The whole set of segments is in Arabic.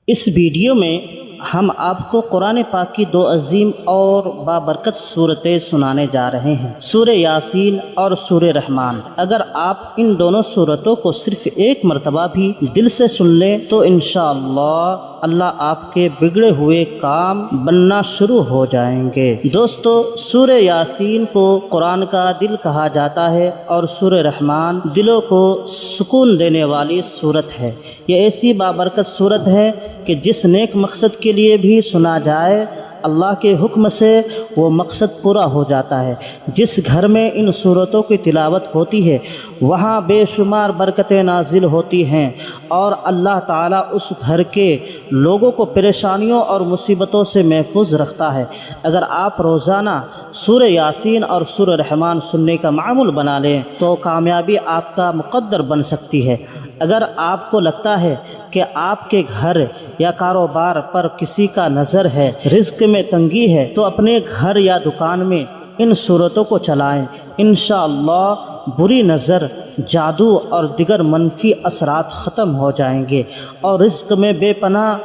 इस वीडियो में हम आपको कुरान पाक की दो अजीम और बाबरकत सूरतें सुनाने जा रहे हैं, सूरह यासीन और सूरह रहमान। अगर आप इन दोनों सूरतों को सिर्फ एक मरतबा भी दिल से सुन लें तो इंशाअल्लाह अल्लाह आपके बिगड़े हुए काम बनना शुरू हो जाएंगे। दोस्तों, सूरह यासीन को कुरान का दिल कहा जाता है और सूरह रहमान दिलों को सुकून देने वाली सूरत है। ये ऐसी बाबरकत सूरत है कि जिस नेक मकसद के लिए भी सुना जाए अल्लाह के हुक्म से वो मकसद पूरा हो जाता है। जिस घर में इन सूरतों की तिलावत होती है वहाँ बेशुमार बरकतें नाजिल होती हैं और अल्लाह ताला उस घर के लोगों को परेशानियों और मुसीबतों से महफूज रखता है। अगर आप रोज़ाना सूरह यासीन और सूरह रहमान सुनने का मामूल बना लें तो कामयाबी आपका मुक़द्दर बन सकती है। अगर आपको लगता है कि आपके घर या कारोबार पर किसी का नज़र है, रिज़्क़ में तंगी है, तो अपने घर या दुकान में इन सूरतों को चलाएं। इंशाअल्लाह बुरी नज़र, जादू और दिगर मनफी असरात ख़त्म हो जाएंगे और रिज़्क़ में बेपनाह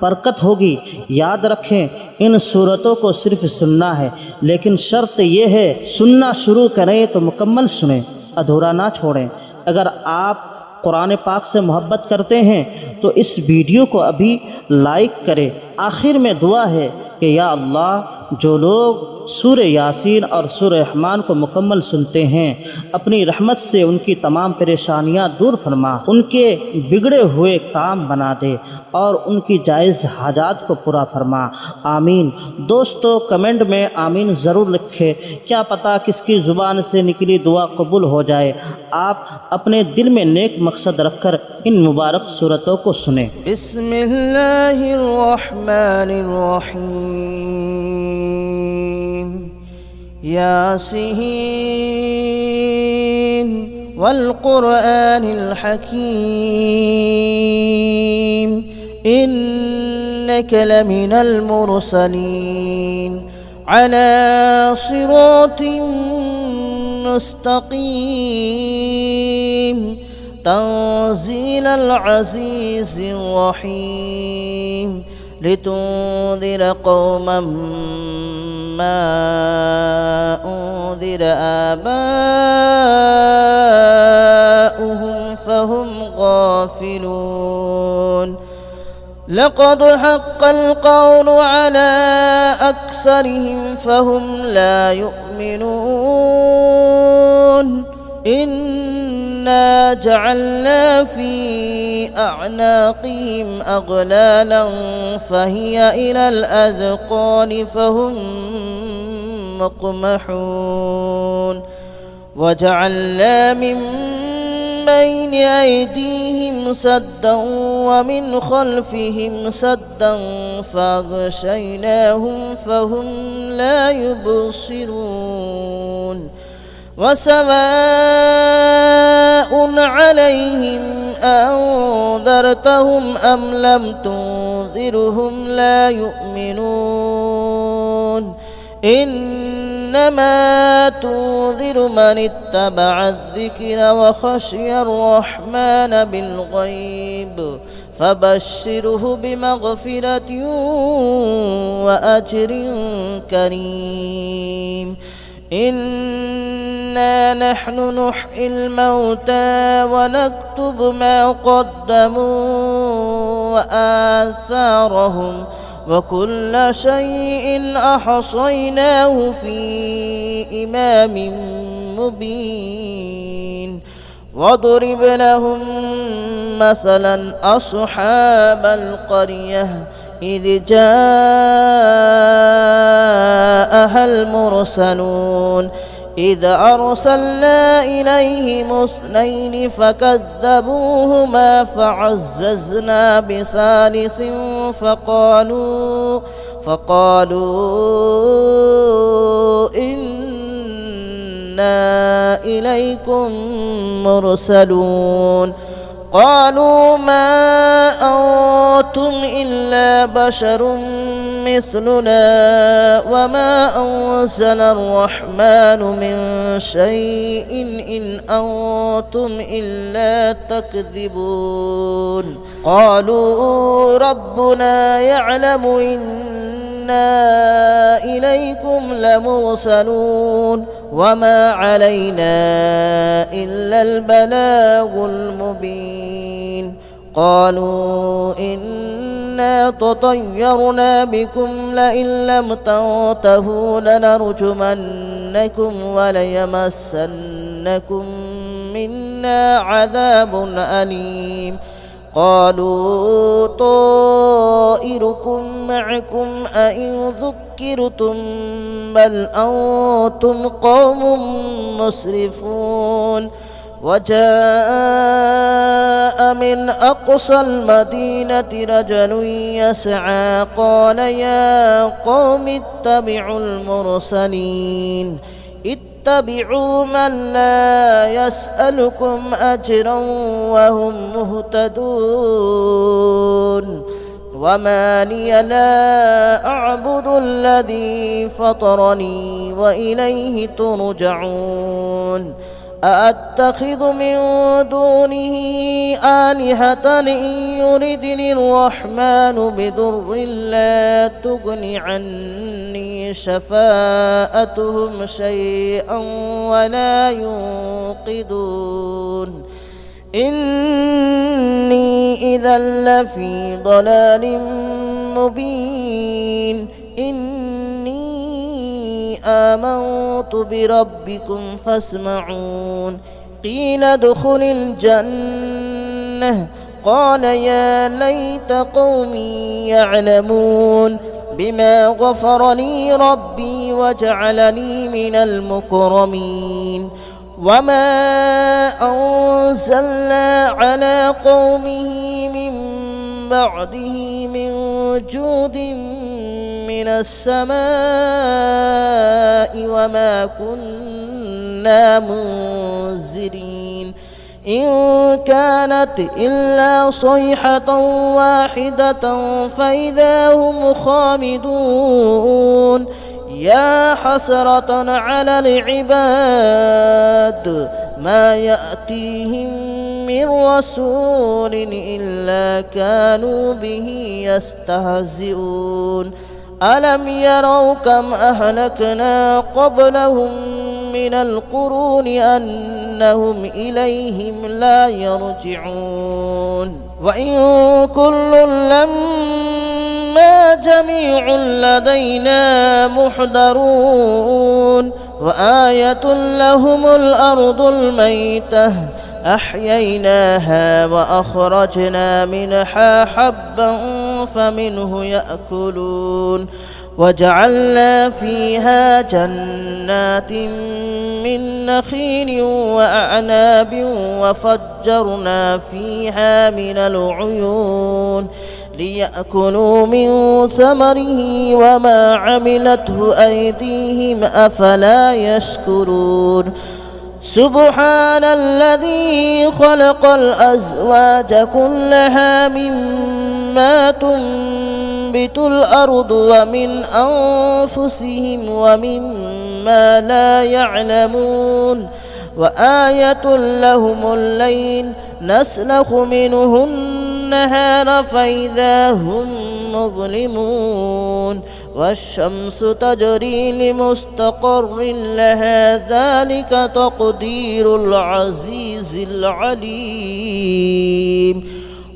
बरकत होगी। याद रखें, इन सूरतों को सिर्फ सुनना है, लेकिन शर्त यह है सुनना शुरू करें तो मुकम्मल सुनें, अधूरा ना छोड़ें। अगर आप कुरान पाक से मोहब्बत करते हैं तो इस वीडियो को अभी लाइक करें। आखिर में दुआ है कि या अल्लाह, जो लोग सूरह यासीन और सूरह रहमान को मुकम्मल सुनते हैं अपनी रहमत से उनकी तमाम परेशानियां दूर फरमा, उनके बिगड़े हुए काम बना दे और उनकी जायज़ हाजात को पूरा फरमा। आमीन। दोस्तों, कमेंट में आमीन ज़रूर लिखें, क्या पता किसकी ज़ुबान से निकली दुआ कबूल हो जाए। आप अपने दिल में नेक मकसद रखकर इन मुबारक सूरतों को सुने। बिस्मिल्लाहिर्रहमानिर्रहीम। यासीन वल क़ुरआनिल हकीम, इन्नका लमिनल मुरसलीन अला सिरातिन मुस्तक़ीम, तंज़ीलल अज़ीज़िर रहीम, लितुंज़िर क़ौमन मा उन्ज़िर आबाउहुम फ़हुम गाफ़िलून। लक़द हक़्क़ल क़ौलु अला अक्सरिहिम फ़हुम ला युमिनून। इन्ना जअलना फ़ी अअनाक़िहिम अग़लालन फ़हिय इलल अज़क़ानि फ़हुम मुक़महून। वजअलना मिन बैन अयदीहिम सद्दन वमिन खल्फ़िहिम सद्दन फ़अग़शयनाहुम फ़हुम ला युबसिरून। वसवाउन अलैहिम अअंज़रतहुम अम लम तुंज़िरहुम ला युमिनून। इन्नमा तुंज़िर मन इत्तबअ अज़्ज़िक्र व ख़शिय अर्रहमान बिलग़ैब फ़बश्शिरहु बिमग़फ़िरतिन व अज्रिन करीम। इन्ना नहनु नुह्यिल मौता व नक्तुब मा क़द्दमू व आसारहुम व कुल्ल शैइन अहसयनाहु फ़ी इमामिन मुबीन। वदरिब लहुम मसलन अस्हाबल क़रियह इज़ जाअहल मुरसलून। إذ أرسلنا إليهم اثنين فكذبوهما فعززنا بثالث فقالوا إنا إليكم مرسلون. قالوا ما أنتم إلا بشر مثلنا وما أنزل الرحمن من شيء إن أنتم إلا تكذبون قالوا ربنا يعلم إنا إليكم لمرسلون وما علينا إلا البلاغ المبين قالوا إنا تطيرنا بكم لئن لم تنتهوا لنرجمنكم وليمسنكم منا عذاب أليم قالوا طائركم معكم أئن ذكرتم بل أنتم قوم مسرفون وجاء من أقصى المدينة رجل يسعى قال يا قوم اتبعوا المرسلين اتبعوا من لا يسألكم أجرا وهم مهتدون وما لي لا أعبد الذي فطرني وإليه ترجعون أأتخذ من دونه آلهة إن يردني الرحمن بضر لا تغن عني شفاءتهم شيئا ولا ينقذون إني إذا لفي ضلال مبين إني آمنت بربكم فاسمعون قيل ادخل الجنة قال يا ليت قومي يعلمون بما غفر لي ربي وجعلني من المكرمين وما أنزلنا على قومه من بعده من جود من السماء وما كنا منزلين إن كانت إلا صيحة واحدة فإذا هم خامدون يا حسرة على العباد ما يأتيهم من رسول إلا كانوا به يستهزئون ألم يروا كم أهلكنا قبلهم من القرون أنهم إليهم لا يرجعون وإن كل لما جميع لدينا محضرون وآية لهم الأرض الميتة أحييناها وأخرجنا منها حبا فمنه يأكلون وجعلنا فيها جنات من نخيل وأعناب وفجرنا فيها من العيون ليأكلوا من ثمره وما عملته أيديهم أفلا يشكرون سبحان الذي خلق الأزواج كلها مما تنبت الأرض ومن أنفسهم ومما لا يعلمون وآية لهم الليل نسلخ منه النهار فإذا هم مظلمون والشمس تجري لمستقر لها ذلك تقدير العزيز العليم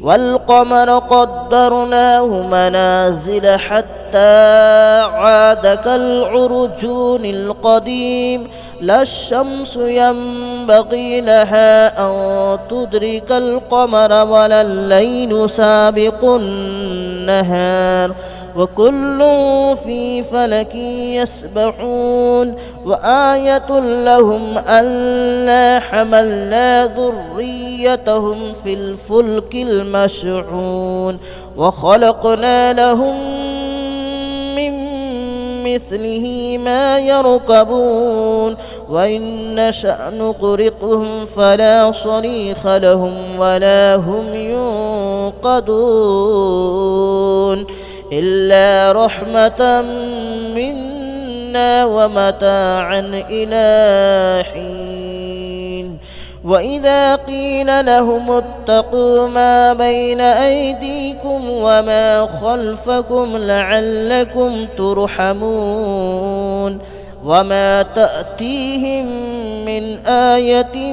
والقمر قدرناه منازل حتى عاد كالعرجون القديم لا الشمس ينبغي لها أن تدرك القمر ولا الليل سابق النهار وكل في فلك يسبحون وآية لهم ألا حملنا ذريتهم في الفلك المشحون وخلقنا لهم من مثله ما يركبون وإن نشأ نغرقهم فلا صريخ لهم ولا هم ينقذون إلا رحمة منا ومتاعا إلى حين وإذا قيل لهم اتقوا ما بين أيديكم وما خلفكم لعلكم ترحمون وما تأتيهم من آية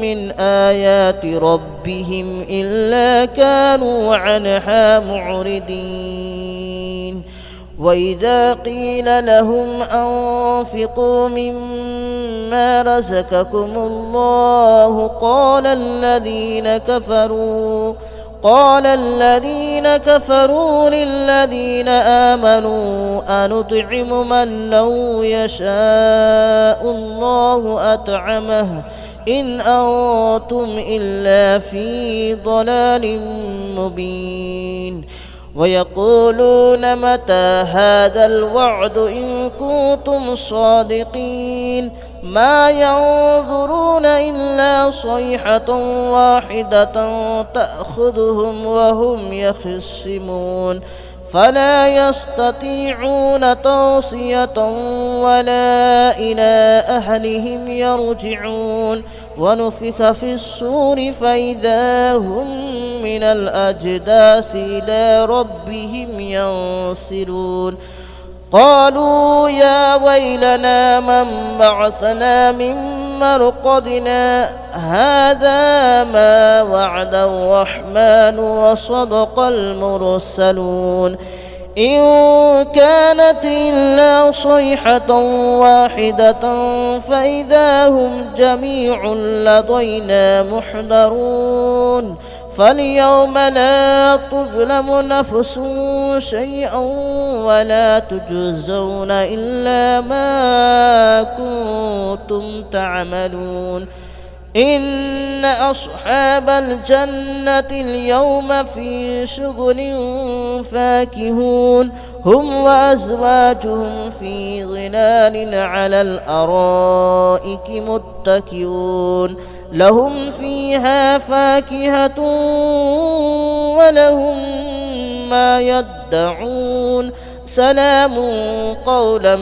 من آيات ربهم إلا كانوا عنها معرضين وإذا قيل لهم أنفقوا مما رزقكم الله قال الذين كفروا للذين آمنوا أنطعم من لو يشاء الله أطعمه إن أنتم إلا في ضلال مبين ويقولون متى هذا الوعد إن كنتم صادقين ما ينظرون إلا صيحة واحدة تأخذهم وهم يخصمون فلا يستطيعون توصية ولا إلى أهلهم يرجعون ونفخ في الصور فإذا هم من الأجداث إلى ربهم ينسلون قالوا يا ويلنا من بعثنا من مرقدنا هذا ما وعد الرحمن وصدق المرسلون إن كانت إلا صيحة واحدة فإذا هم جميع لدينا محضرون فاليوم لا تظلم نفس شيئا ولا تجزون إلا ما كنتم تعملون إن أصحاب الجنة اليوم في شغل فاكهون هم وأزواجهم في ظلال على الأرائك متكئون لهم فيها فاكهة ولهم ما يدعون سلام قولا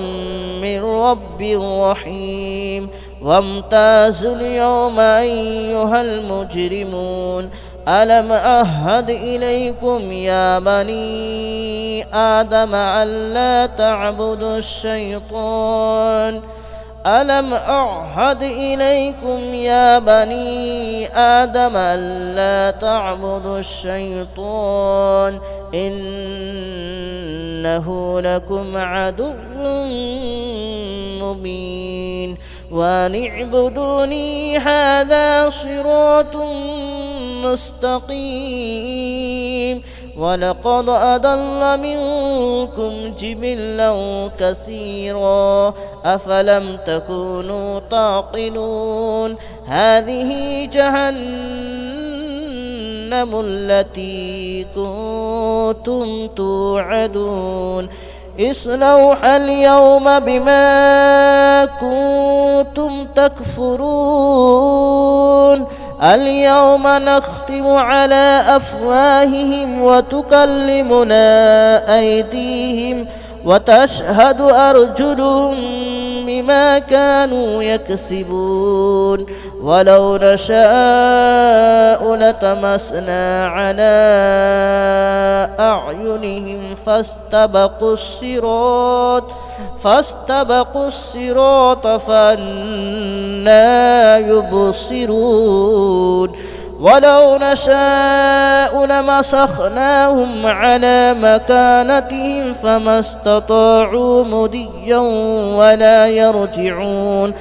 من رب رحيم وامتازوا اليوم أيها المجرمون ألم أعهد إليكم يا بني آدم ألا تعبدوا الشيطان ألم أعهد إليكم يا بني آدم ألا تعبدوا الشيطان إنه لكم عدو مبين وأن اعبدوني هذا صراط مستقيم ولقد أضل منكم جبلا كثيرا أفلم تكونوا تعقلون هذه جهنم التي كنتم توعدون اصلوها اليوم بما كنتم تكفرون اليوم نختم على أفواههم وتكلمنا أيديهم وتشهد أرجلهم بما كانوا يكسبون ولو نشاء لتمسنا على أعينهم فاستبقوا الصراط فأنى يبصرون ولو نشاء لمسخناهم على مكانتهم فما استطاعوا مضيا ولا يرجعون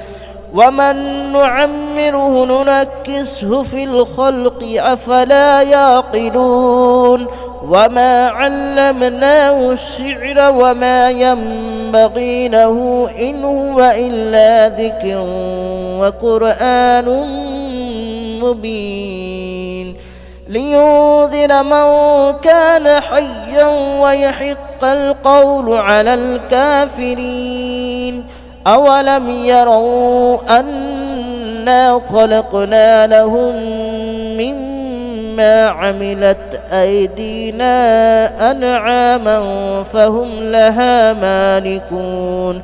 ومن نعمره ننكسه في الخلق أفلا يعقلون وما علمناه الشعر وما ينبغي له إن هو إلا ذكر وقرآن مبين لينذر من كان حيا ويحق القول على الكافرين أولم يروا أنا خلقنا لهم مما عملت أيدينا أنعاما فهم لها مالكون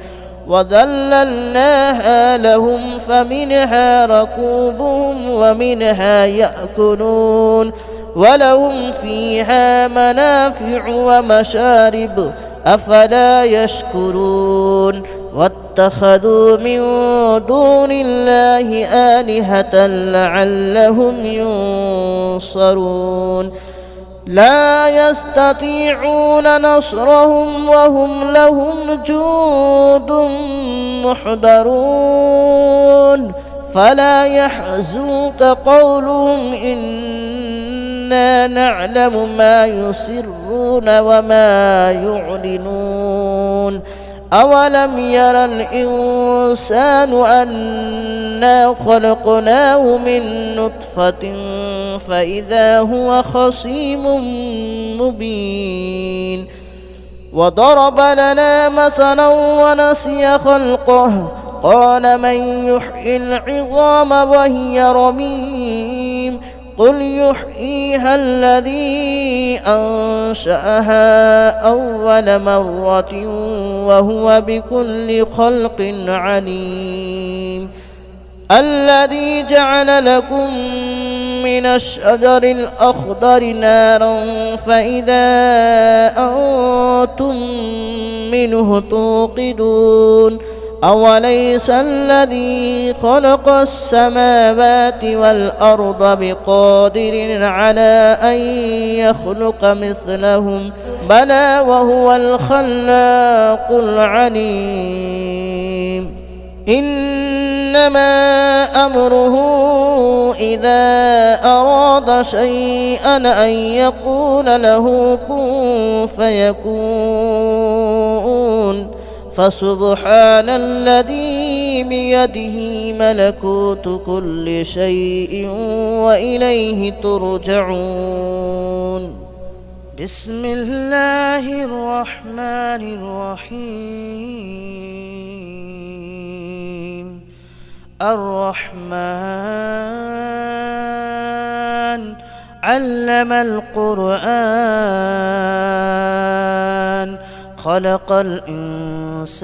وذللناها لهم فمنها ركوبهم ومنها يأكلون ولهم فيها منافع ومشارب أفلا يشكرون واتخذوا من دون الله آلهة لعلهم ينصرون لا يستطيعون نصرهم وهم لهم جند محضرون فلا يحزنك قولهم إنا نعلم ما يسرون وما يعلنون أولم ير الإنسان أنا خلقناه من نطفة فإذا هو خصيم مبين وضرب لنا مثلا ونسي خلقه قال من يحيي العظام وهي رميم قل يحييها الذي أنشأها أول مرة وهو بكل خلق عليم الذي جعل لكم من الشجر الأخضر نارا فإذا أنتم منه توقدون أوليس الذي خلق السماوات والأرض بقادر على أن يخلق مثلهم بلى وهو الخلاق العليم إنما أمره إذا أراد شيئا أن يقول له كن فيكون فسبحان الذي بيده ملكوت كل شيء وإليه ترجعون بسم الله الرحمن الرحيم الرحمن علم القرآن خلق الإنسان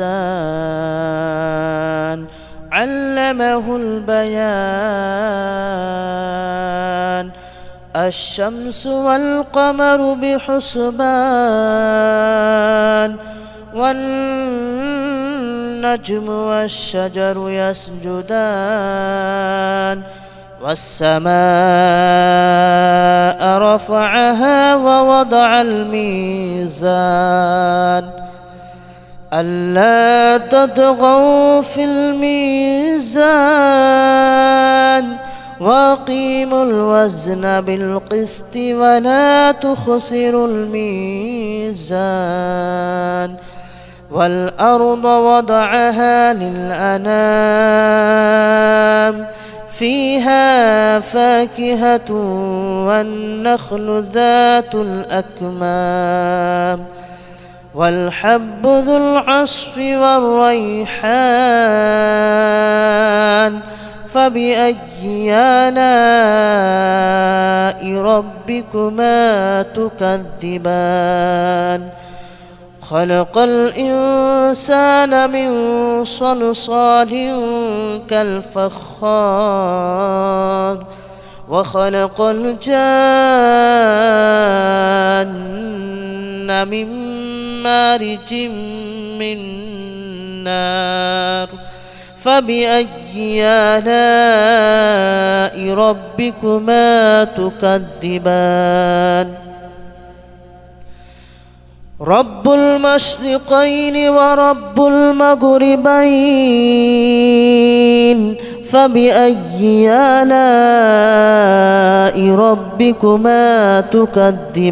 علمه البيان الشمس والقمر بحسبان والنجم والشجر يسجدان والسماء رفعها ووضع الميزان ألا تطغوا في الميزان وأقيموا الوزن بالقسط ولا تخسروا الميزان والأرض وضعها للأنام فيها فاكهة والنخل ذات الأكمام والحب ذو العصف والريحان فبأي آلاء ربكما تكذبان خلق الإنسان من صلصال كالفخار وخلق الجان من مارج من نار فبأي آلاء ربكما تكذبان رب المشرقين ورب المغربين فبأي آلاء ربكما تكذبان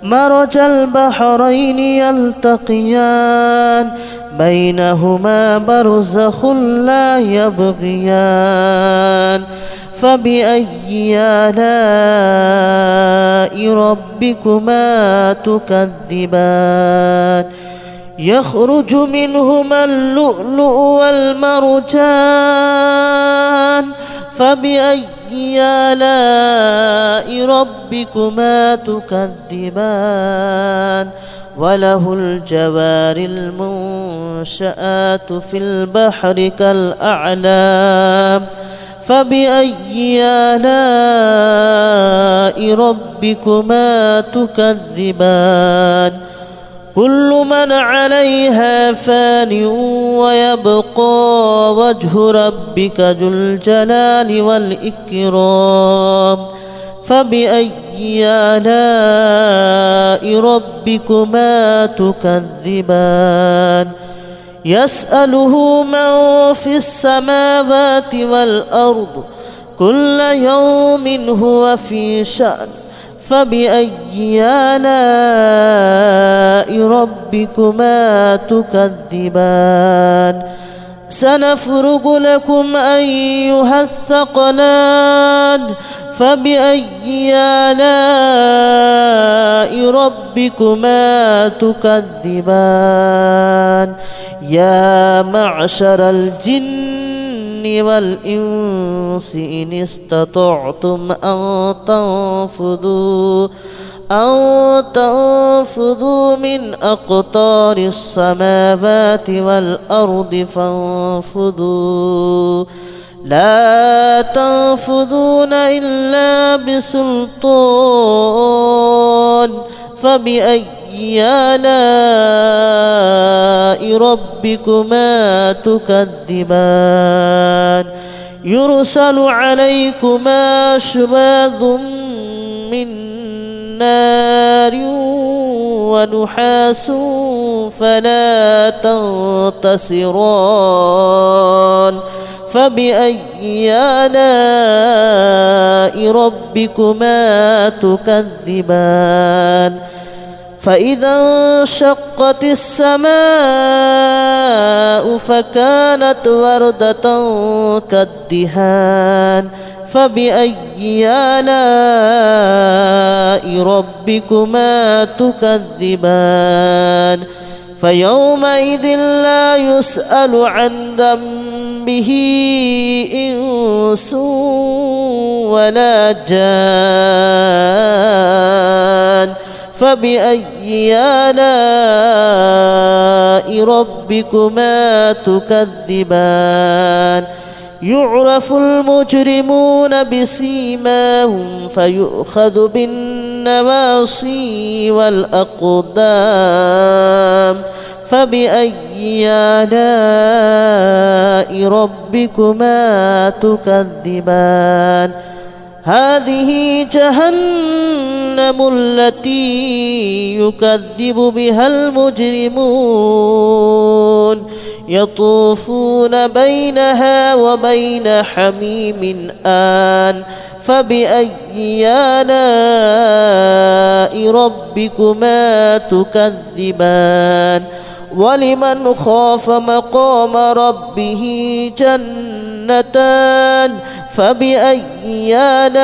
مرج البحرين يلتقيان بينهما برزخ لا يبغيان فبأي آلاء ربكما تكذبان يخرج منهما اللؤلؤ والمرجان فبأي آلاء ربكما تكذبان وله الجوار المنشآت في البحر كالأعلام فبأي آلاء ربكما تكذبان كل من عليها فان ويبقى وجه ربك ذو الجلال والإكرام فبأي آلاء ربكما تكذبان يسأله من في السماوات والأرض كل يوم هو في شأن فبأي آلاء ربكما تكذبان سنفرغ لكم أيها الثقلان فبأي آلاء ربكما تكذبان يا معشر الجن والإنس إن استطعتم أن تنفذوا من أقطار السماوات والأرض فانفذوا لا تنفذون إلا بسلطان فبأي آلاء ربكما تكذبان يرسل عليكما شواظ من نار ونحاس فلا تنتصران فبأي آلاء ربكما تكذبان فإذا انشقت السماء فكانت وردة كالدهان فبأي آلاء ربكما تكذبان فيومئذ لا يسأل عن ذنبه إنس ولا جان فبأي آلاء ربكما تكذبان يعرف المجرمون بسيماهم فيؤخذ بالنواصي والأقدام فبأي آلاء ربكما تكذبان هذه جهنم التي يكذب بها المجرمون يطوفون بينها وبين حميم آن فبأي آلاء ربكما تكذبان ولمن خاف مقام ربه جنتان فبأي آلاء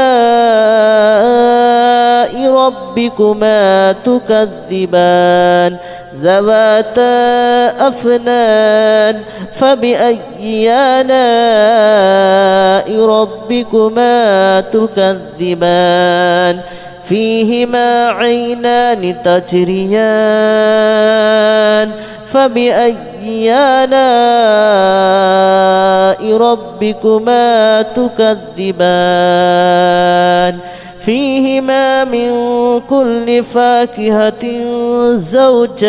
ربكما تكذبان ذواتا أفنان فبأي آلاء ربكما تكذبان فيهما عينان تجريان فبأي آلاء ربكما تكذبان فيهما من كل فاكهة زوجان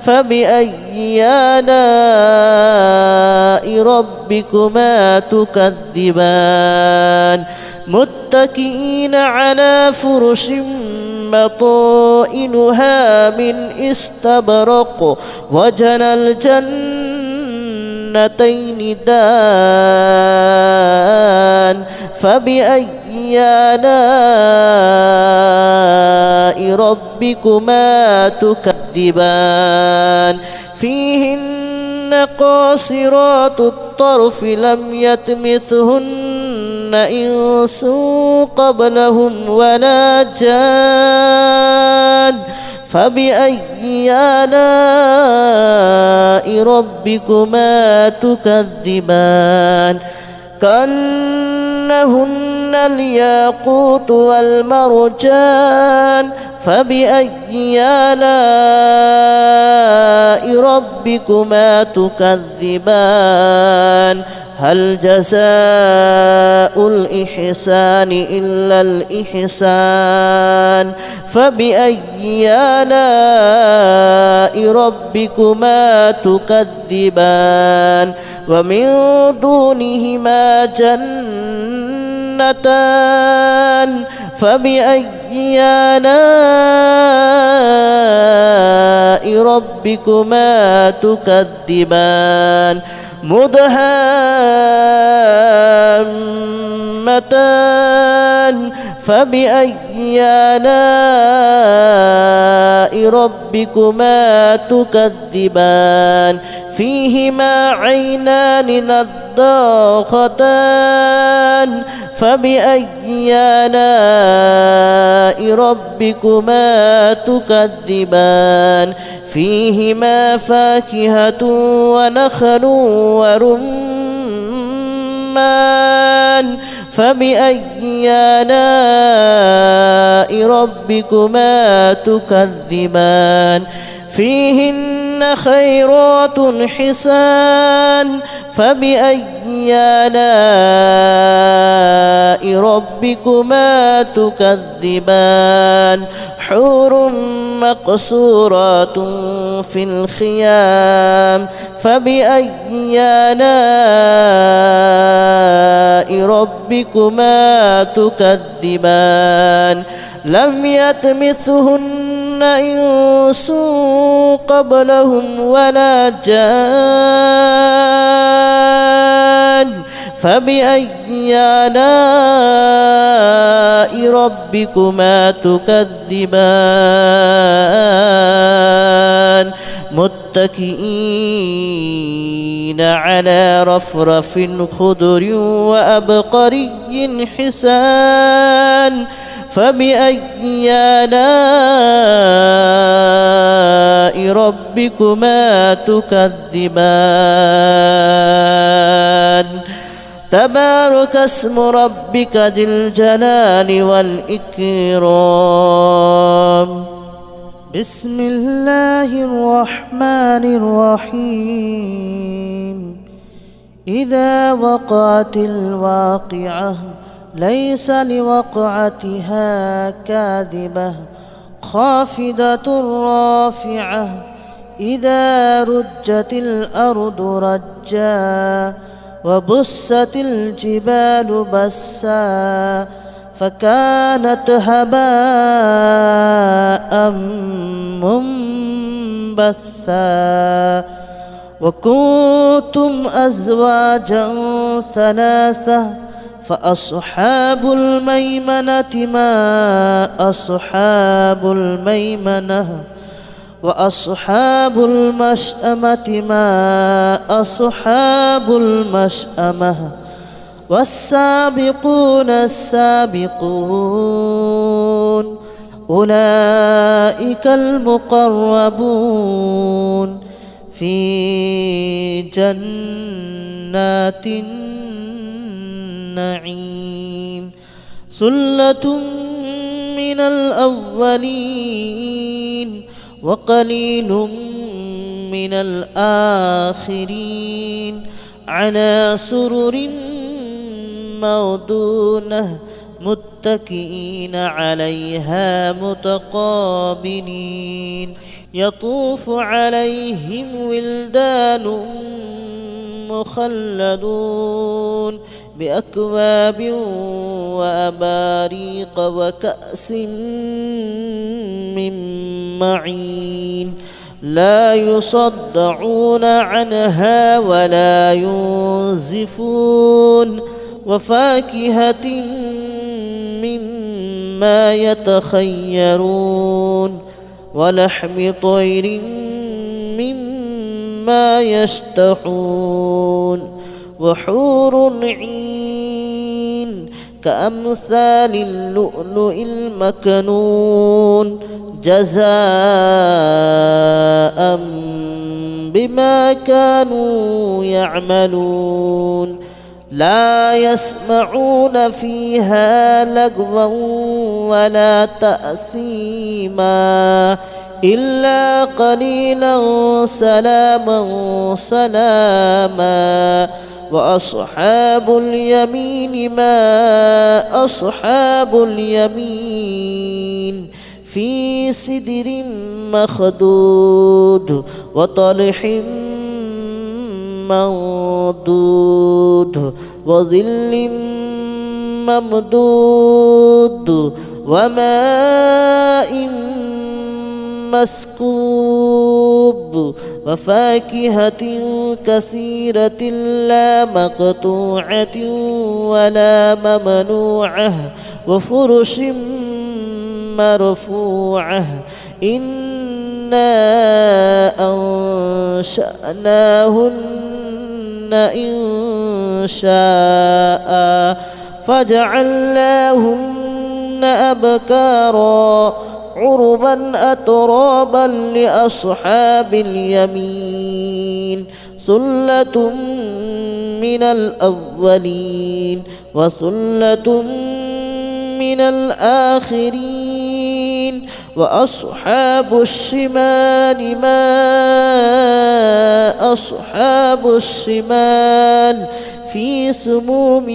فبأي آلاء ربكما تكذبان متكئين على فرش بطائنها من استبرق وجنى الجنتين دان فبأي آلاء ربكما تكذبان فيهن قاصرات الطرف لم يطمثهن إنس قبلهم ولا جان فبأي آلاء ربكما تكذبان كأنهن الياقوت والمرجان فبأي آلاء ربكما تكذبان هل جزاء الإحسان إلا الإحسان فبأي آلاء ربكما تكذبان ومن دونهما جنتان فبأي آلاء ربكما تكذبان مدهامتان فبأي آلاء ربكما تكذبان فيهما عينان نضاختان فبأي آلاء ربكما تكذبان فيهما فاكهة ونخل ورمان فبأي آلاء ربكما تكذبان فيهن خيرات حسان فبأي آلاء ربكما تكذبان حور مقصورات في الخيام فبأي آلاء ربكما تكذبان لم يطمثهن إنس قبلهم ولا جان فبأي آلاء ربكما تكذبان متكئين على رفرف خضر وأبقري حسان فبأي آلاء ربكما تكذبان تبارك اسم ربك ذي الجلال والإكرام بسم الله الرحمن الرحيم إذا وقعت الواقعة ليس لوقعتها كاذبة خافضة رافعة إذا رجت الأرض رجا وبست الجبال بسا فكانت هباء منبثا وكنتم أزواجا ثلاثة فأصحاب الميمنة ما أصحاب الميمنة وأصحاب المشأمة ما أصحاب المشأمة والسابقون السابقون أولئك المقربون في جنات النعيم ثلة من الأولين وقليل من الآخرين على سرر موضونة متكئين عليها متقابلين يطوف عليهم ولدان مخلدون بأكواب وأباريق وكأس من معين لا يصدعون عنها ولا ينزفون وفاكهة مما يتخيرون ولحم طير مما يشتهون وحور عين كأمثال اللؤلؤ المكنون جزاء بما كانوا يعملون لا يسمعون فيها لغوا ولا تأثيما إلا قليلا سلاما سلاما وأصحاب اليمين ما أصحاب اليمين في سدر مخدود وطلح منضود وظل ممدود وماء مسكوب وفاكهة كثيرة لا مقطوعة ولا ممنوعة وفرش مرفوعة إنا أنشأناهن إن شاء فجعلناهن أبكارا عربا أترابا لأصحاب اليمين ثلة من الأولين وثلة من الآخرين وأصحاب الشمال ما أصحاب الشمال في سموم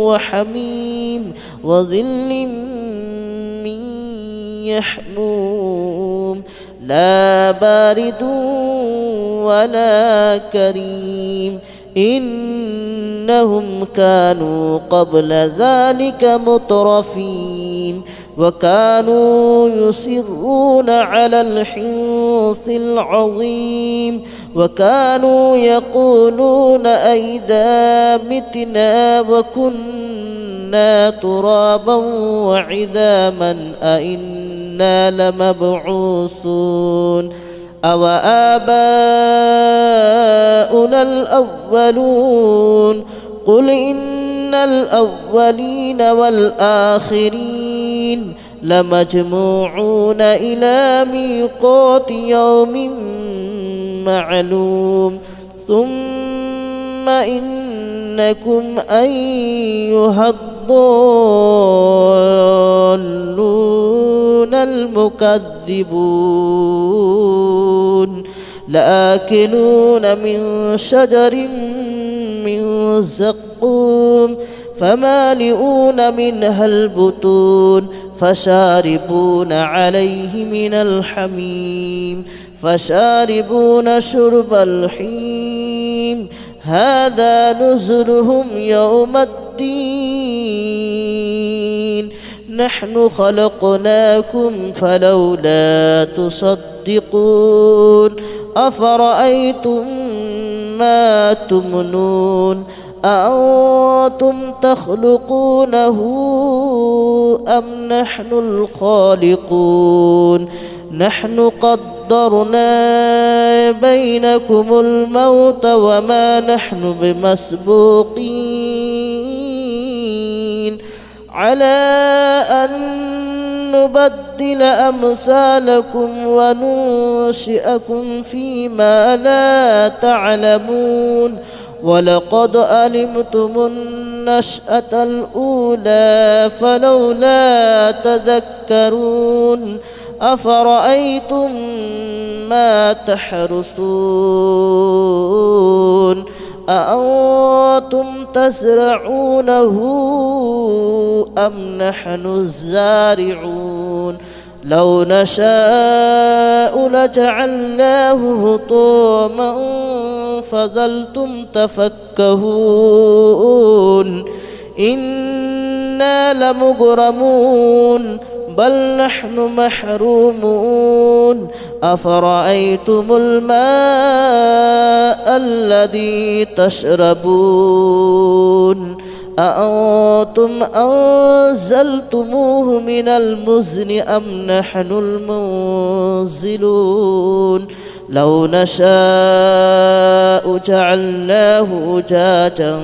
وحميم وظل من يحموم لا بارد ولا كريم إنهم كانوا قبل ذلك مترفين وكانوا يصرون على الحنث العظيم وكانوا يقولون أئذا متنا وكنا ترابا وعظاما أئنا لمبعوثون أو آباؤنا الأولون قل إن الأولين والآخرين لمجموعون إلى ميقات يوم معلوم ثم إنكم أيها الضالون المكذبون لآكلون من شجر من زقوم فمالئون منها البطون فشاربون عليه من الحميم فشاربون شرب الحميم هذا نزلهم يوم الدين نحن خلقناكم فلولا تصدقون أفرأيتم ما تمنون أأنتم تخلقونه أم نحن الخالقون نحن قدرنا بينكم الموت وما نحن بمسبوقين على أن نبدل أمثالكم وننشئكم فيما لا تعلمون ولقد علمتم النشأة الأولى فلولا تذكرون أفرأيتم ما تحرثون أأنتم تزرعونه أم نحن الزارعون لو نشاء لجعلناه هطاما فظلتم تفكهون إنا لمغرمون بل نحن محرومون أفرأيتم الماء الذي تشربون أأنتم أنزلتموه من المزن أم نحن المنزلون لو نشاء جعلناه أجاجا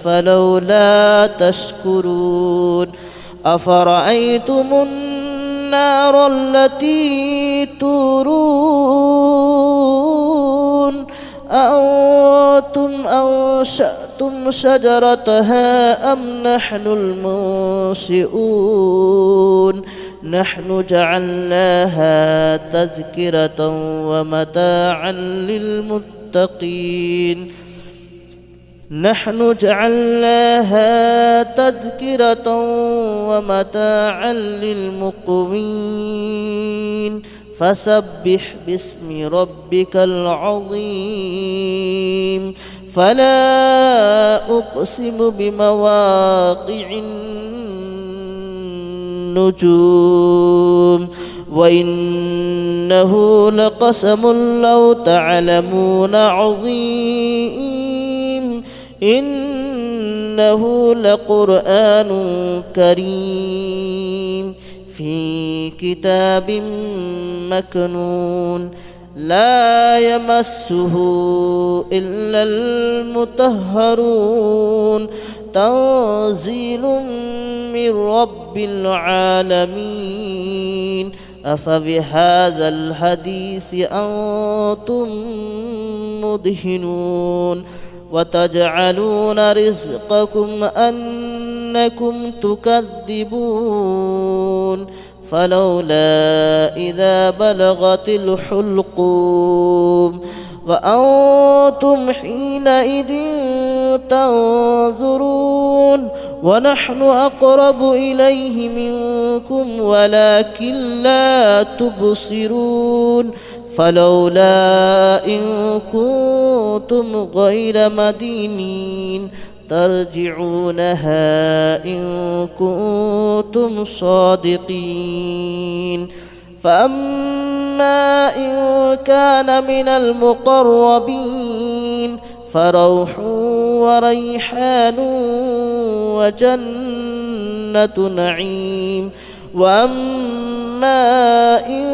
فلولا تشكرون أفرأيتم النار التي تورون أأنتم أنشأتم شجرتها أم نحن المنشئون نحن جعلناها تذكرة ومتاعا للمتقين نحن جعلناها تذكرة ومتاعا للمقوين فسبح باسم ربك العظيم فلا أقسم بمواقع النجوم وإنه لقسم لو تعلمون عظيم إنه لقرآن كريم في كتاب مكنون لا يمسه إلا المطهرون تنزيل من رب العالمين أفبهذا الحديث أنتم مدهنون وتجعلون رزقكم أنكم تكذبون فلولا إذا بلغت الحلقوم وأنتم حينئذ تنظرون ونحن أقرب إليه منكم ولكن لا تبصرون فلولا إن كنتم غير مدينين ترجعونها إن كنتم صادقين فأما إن كان من المقربين فروح وريحان وجنة نعيم وأما إن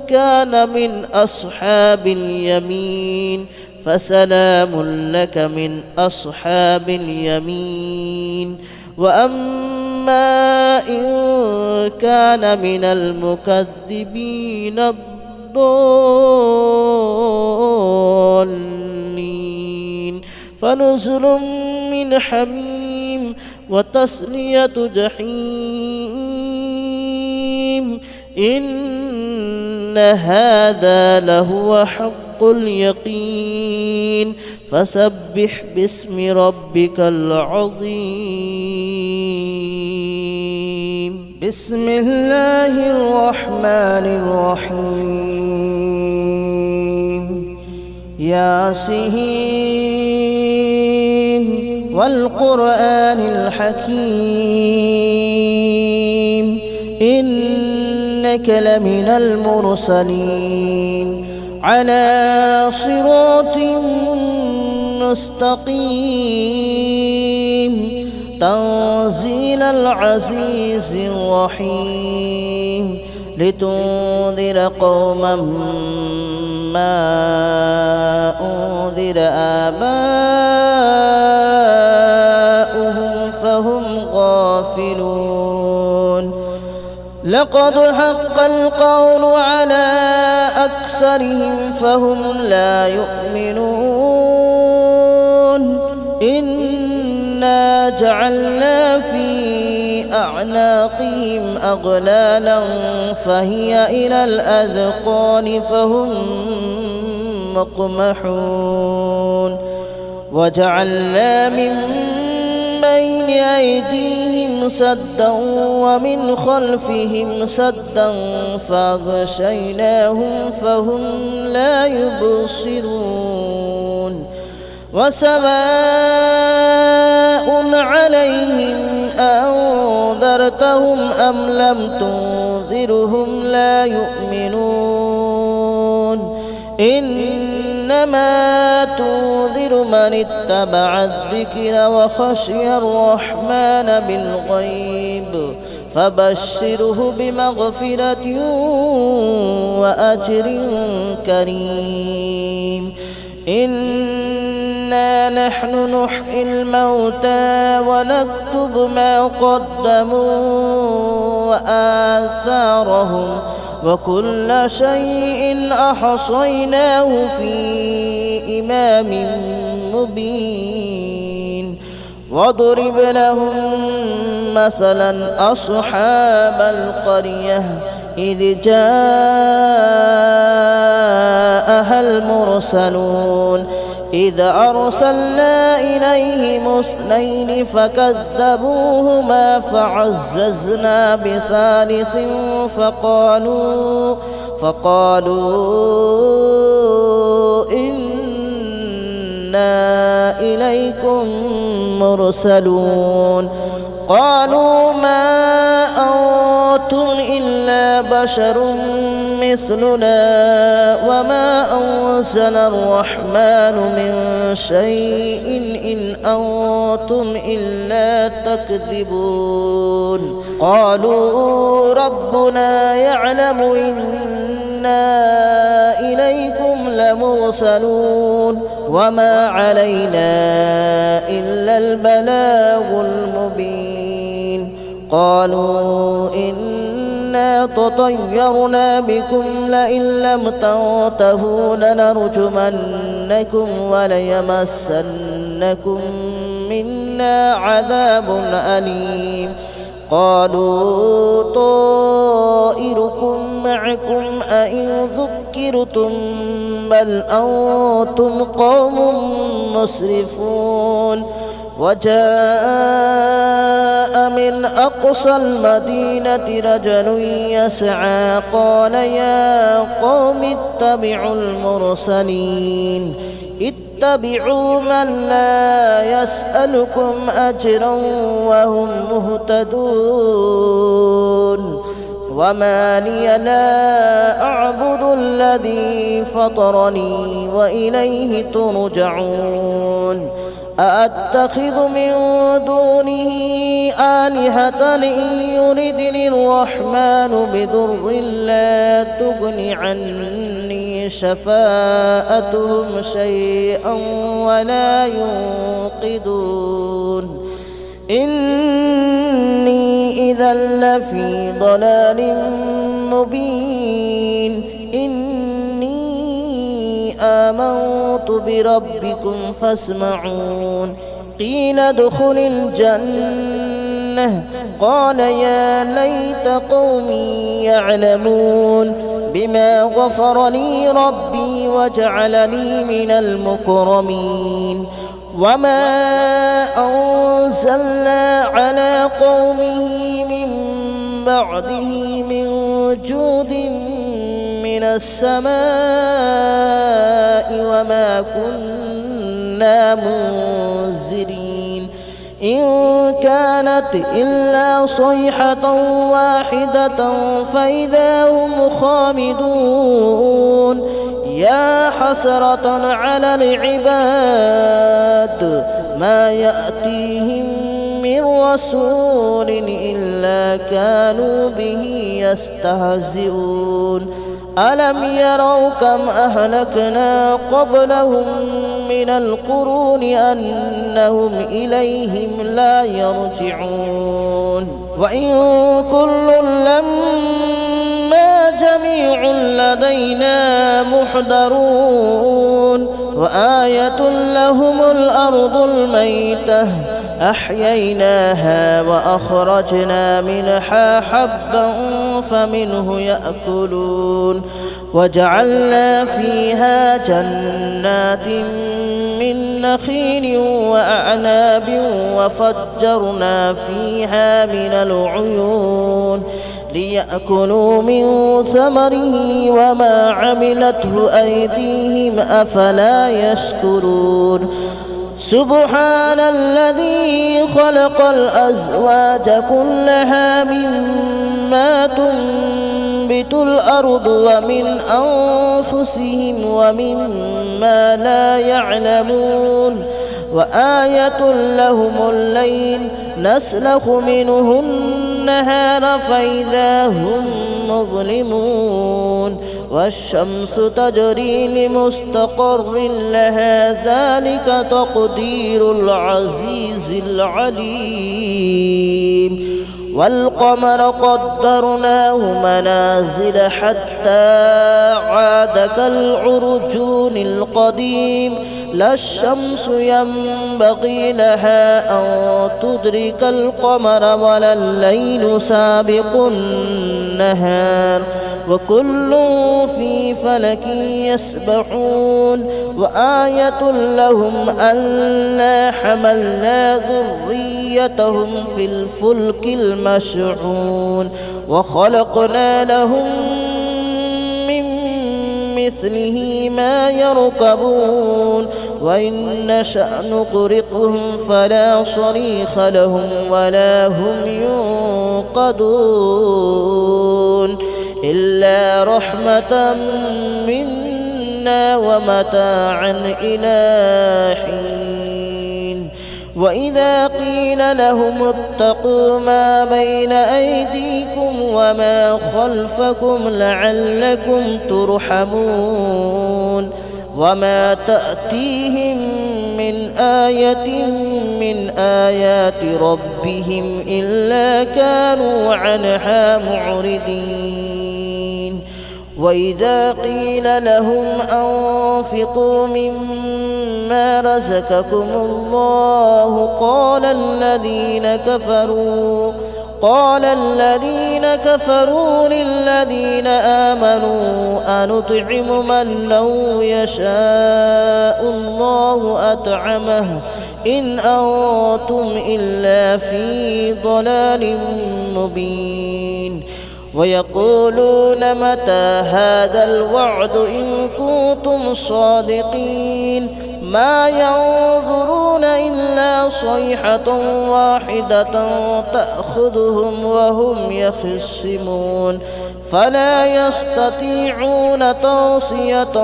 كان من أصحاب اليمين فسلام لك من أصحاب اليمين وأما إن كان من المكذبين الضالين فنزل من حميم وتصلية جحيم إن هذا لهو حق اليقين فسبح باسم ربك العظيم بسم الله الرحمن الرحيم ياسين والقرآن الحكيم إنك لمن المرسلين على صراط مستقيم تنزيل العزيز الرحيم لتنذر قوما ما أنذر آباؤهم فهم غافلون لقد حق القول على أكثرهم فهم لا يؤمنون إنا جعلنا في أعناقهم أغلالا فهي إلى الأذقان فهم مقمحون وجعلنا من بين أيديهم سدا ومن خلفهم سدا فأغشيناهم فهم لا يبصرون وسواء عليهم أنذرتهم أم لم تنذرهم لا يؤمنون إنما تنذر من اتبع الذكر وخشي الرحمن بالغيب فبشره بمغفرة وأجر كريم. إنا نحن نحيي الموتى ونكتب ما قدموا وآثارهم وكل شيء أحصيناه في إمام مبين. واضرب لهم مثلا أصحاب القرية إذ جاءها المرسلون إذ أرسلنا إليهم 2 فكذبوهما فعززنا بثالث فقالوا إنا إليكم مرسلون. قالوا ما أنتم إلا بشر مثلنا وما أنزل الرحمن من شيء إن أنتم إلا تكذبون. قالوا ربنا يعلم إنا إليكم لمرسلون وما علينا إلا البلاغ المبين. قالوا إنا تطيرنا بكم لئن لم تنتهوا لنرجمنكم وليمسنكم منا عذاب أليم. قالوا طائركم معكم أئن ذكرتم بل أنتم قوم مسرفون. وجاء من أقصى المدينة رجل يسعى قال يا قوم اتبعوا المرسلين اتبعوا من لا يسألكم أجرا وهم مهتدون. وما لي لا أعبد الذي فطرني وإليه ترجعون. أأتخذ من دونه آلهة إن يردني الرحمن بضر لا تغن عني شفاءتهم شيئا ولا ينقذون. إني إذا لفي ضلال مبين. آمنت بربكم فاسمعون. قيل ادخل الجنة قال يا ليت قومي يعلمون بما غفر لي ربي وجعلني من المكرمين. وما أنزلنا على قومه من بعده من جود من السماء وما كنا منزلين. إن كانت إلا صيحة واحدة فإذا هم خامدون. يا حسرة على العباد ما يأتيهم من رسول إلا كانوا به يستهزئون. ألم يروا كم أهلكنا قبلهم من القرون أنهم إليهم لا يرجعون. وإن كل لما جميع لدينا محضرون. وآية لهم الأرض الميتة أحييناها وأخرجنا منها حبا فمنه يأكلون. وجعلنا فيها جنات من نخيل وأعناب وفجرنا فيها من العيون ليأكلوا من ثمره وما عملته أيديهم أفلا يشكرون. سبحان الذي خلق الأزواج كلها مما تنبت الأرض ومن أنفسهم ومما لا يعلمون. وآية لهم الليل نسلخ منه النهار فإذا هم مظلمون والشمس تجري لمستقر لها ذلك تقدير العزيز العليم والقمر قدرناه منازل حتى عاد كالعرجون القديم لا الشمس ينبغي لها أن تدرك القمر ولا الليل سابق النهار وكل في فلك يسبحون وآية لهم ألا حملنا ذريتهم في الفلك المشحون وخلقنا لهم من مثله ما يركبون وإن نشأ نغرقهم فلا صريخ لهم ولا هم ينقذون إلا رحمة منا ومتاعا إلى حين وإذا قيل لهم اتقوا ما بين أيديكم وما خلفكم لعلكم ترحمون وما تأتيهم من آية من آيات ربهم إلا كانوا عنها معرضين وإذا قيل لهم أنفقوا مما رزقكم الله قال الذين كفروا للذين آمنوا أنطعم من لو يشاء الله أطعمه إن أنتم إلا في ضلال مبين ويقولون متى هذا الوعد إن كنتم صادقين ما ينظرون إلا صيحة واحدة تأخذهم وهم يخصمون فلا يستطيعون توصية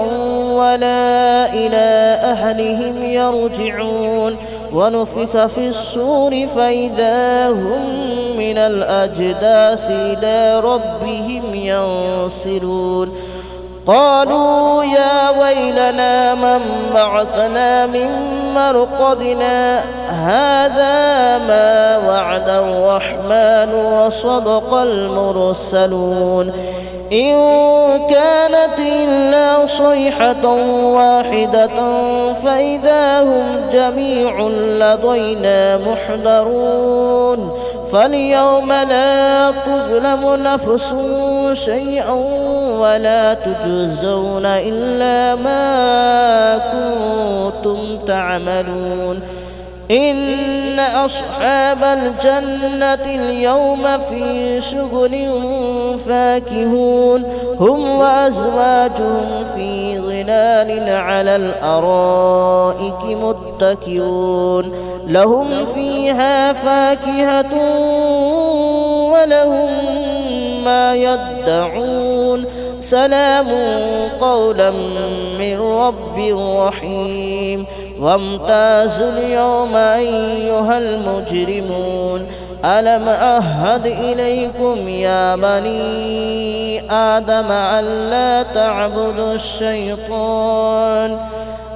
ولا إلى أهلهم يرجعون ونفخ في الصور فإذا هم من الأجداث إلى ربهم ينسلون قالوا يا ويلنا من بعثنا من مرقدنا هذا ما وعد الرحمن وصدق المرسلون إن كانت إلا صيحة واحدة فإذا هم جميع لدينا محضرون فاليوم لا تظلم نفس شيئا ولا تجزون إلا ما كنتم تعملون إن أصحاب الجنة اليوم في شغل فاكهون هم وأزواجهم في ظلال على الأرائك متكئون لهم فيها فاكهة ولهم ما يدعون سلام قولا من رب رحيم وامتازوا اليوم أيها المجرمون ألم أعهد إليكم يا بني آدم ألا تعبدوا الشيطان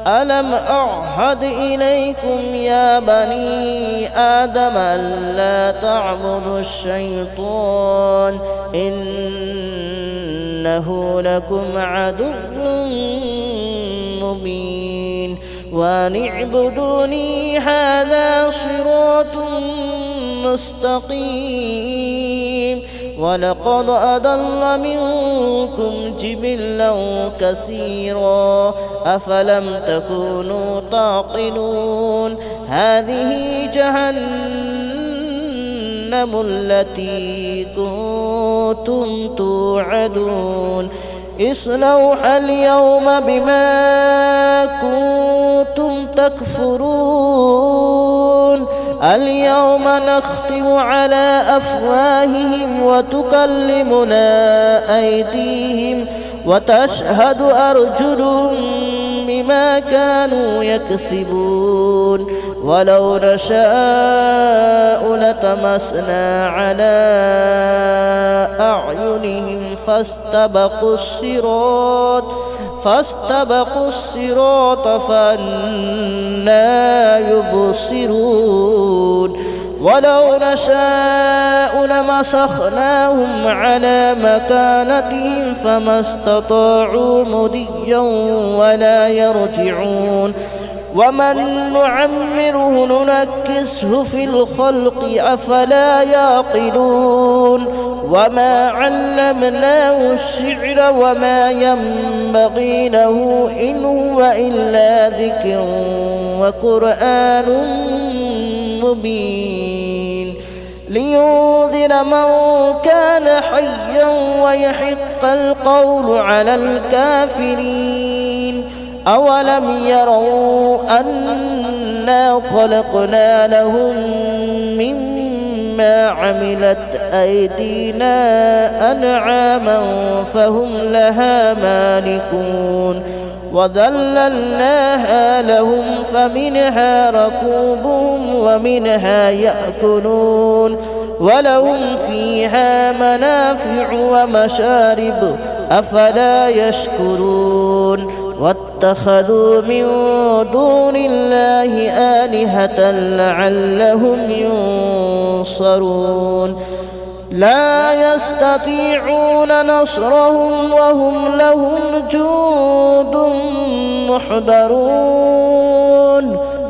ألم أعهد إليكم يا بني آدم ألا تعبدوا الشيطان إنه لكم عدو مبين وأن اعبدوني هذا صراط مستقيم ولقد أضل منكم جبلا كثيرا أفلم تكونوا تعقلون هذه جهنم التي كنتم توعدون اصلوها اليوم بما كنتم تكفرون اليوم نختم على أفواههم وتكلمنا أيديهم وتشهد أرجلهم بما كانوا يكسبون ولو نشاء لطمسنا على أعينهم فاستبقوا الصراط فأنى يبصرون ولو نشاء لمسخناهم على مكانتهم فما استطاعوا مضيا ولا يرجعون ومن نعمره ننكسه في الخلق أفلا يعقلون وما علمناه الشعر وما ينبغي له إن هو إلا ذكر وقرآن مبين لينذر من كان حيا ويحق القول على الكافرين أولم يروا أنا خلقنا لهم مما عملت أيدينا أنعاما فهم لها مالكون وذللناها لهم فمنها ركوبهم ومنها يأكلون ولهم فيها منافع ومشارب أفلا يشكرون واتخذوا من دون الله آلهة لعلهم ينصرون لا يستطيعون نصرهم وهم لهم جند محضرون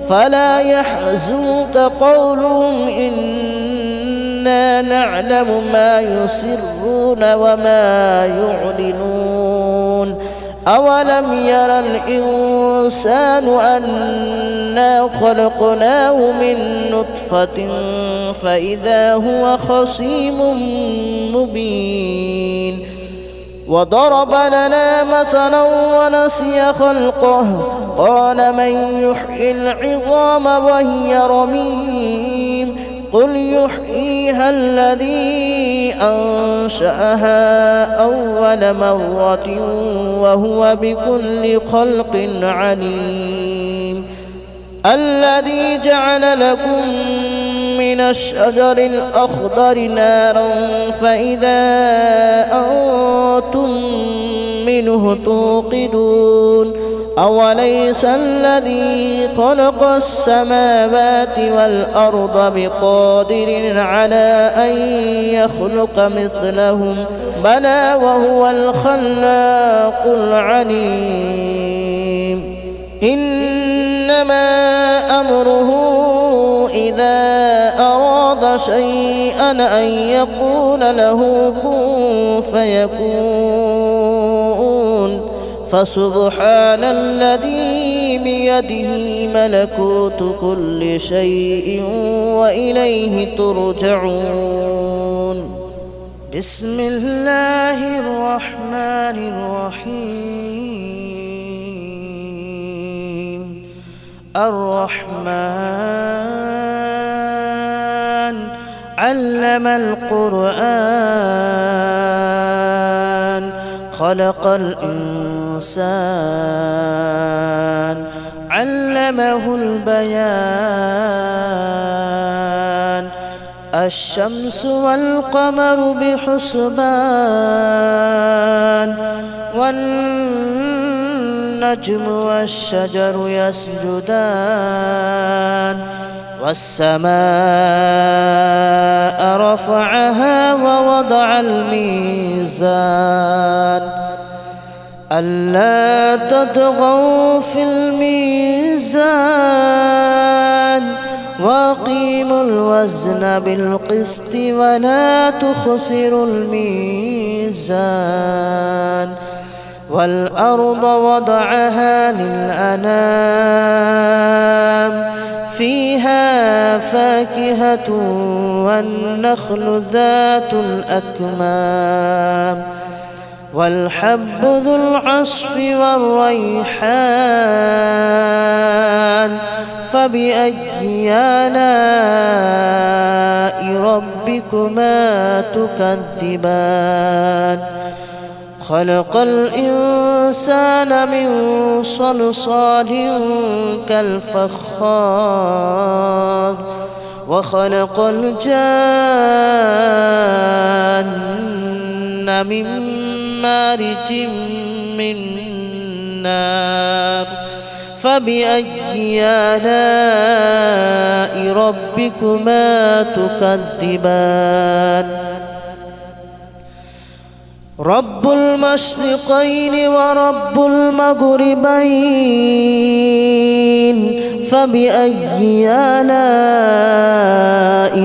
فلا يحزنك قولهم إنا نعلم ما يسرون وما يعلنون أولم ير الإنسان أنا خلقناه من نطفة فإذا هو خصيم مبين وضرب لنا مثلا ونسي خلقه قال من يحيي العظام وهي رميم قل يحييها الذي أنشأها أول مرة وهو بكل خلق عليم الذي جعل لكم من الشجر الأخضر نارا فإذا أنتم منه توقدون أوليس الذي خلق السماوات والأرض بقادر على أن يخلق مثلهم بلى وهو الخلاق العليم إنما أمره إذا أراد شيئا أن يقول له كن فيكون فسبحان الذي بيده ملكوت كل شيء وإليه ترجعون بسم الله الرحمن الرحيم الرحمن علم القرآن خلق الإنسان علمه البيان الشمس والقمر بحسبان والنجم والشجر يسجدان والسماء رفعها ووضع الميزان ألا تطغوا في الميزان وأقيموا الوزن بالقسط ولا تخسروا الميزان والأرض وضعها للأنام فيها فاكهة والنخل ذات الأكمام والحب ذو العصف والريحان فبأي آلاء ربكما تكذبان خلق الإنسان من صلصال كالفخار وخلق الجان من مارج من نار فبأي آلاء ربكما تكذبان رب المشرقين ورب المغربين فبأي آلاء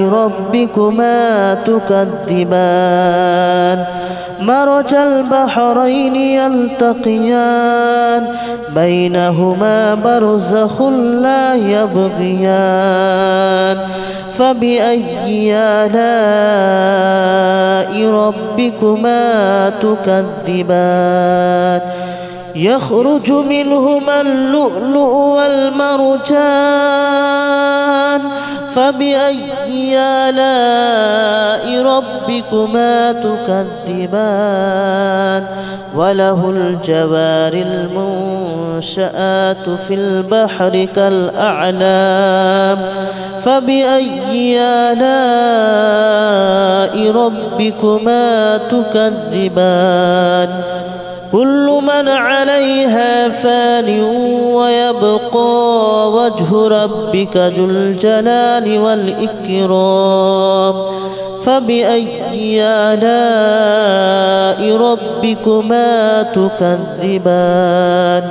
ربكما تكذبان مرج البحرين يلتقيان بينهما برزخ لا يبغيان فبأي آلاء ربكما تكذبان يخرج منهما اللؤلؤ والمرجان فبأي آلاء ربكما تكذبان وله الجوار المنشآت في البحر كالأعلام فبأي آلاء ربكما تكذبان كل من عليها فان ويبقى وجه ربك ذو الجلال والإكرام فبأي آلاء ربكما تكذبان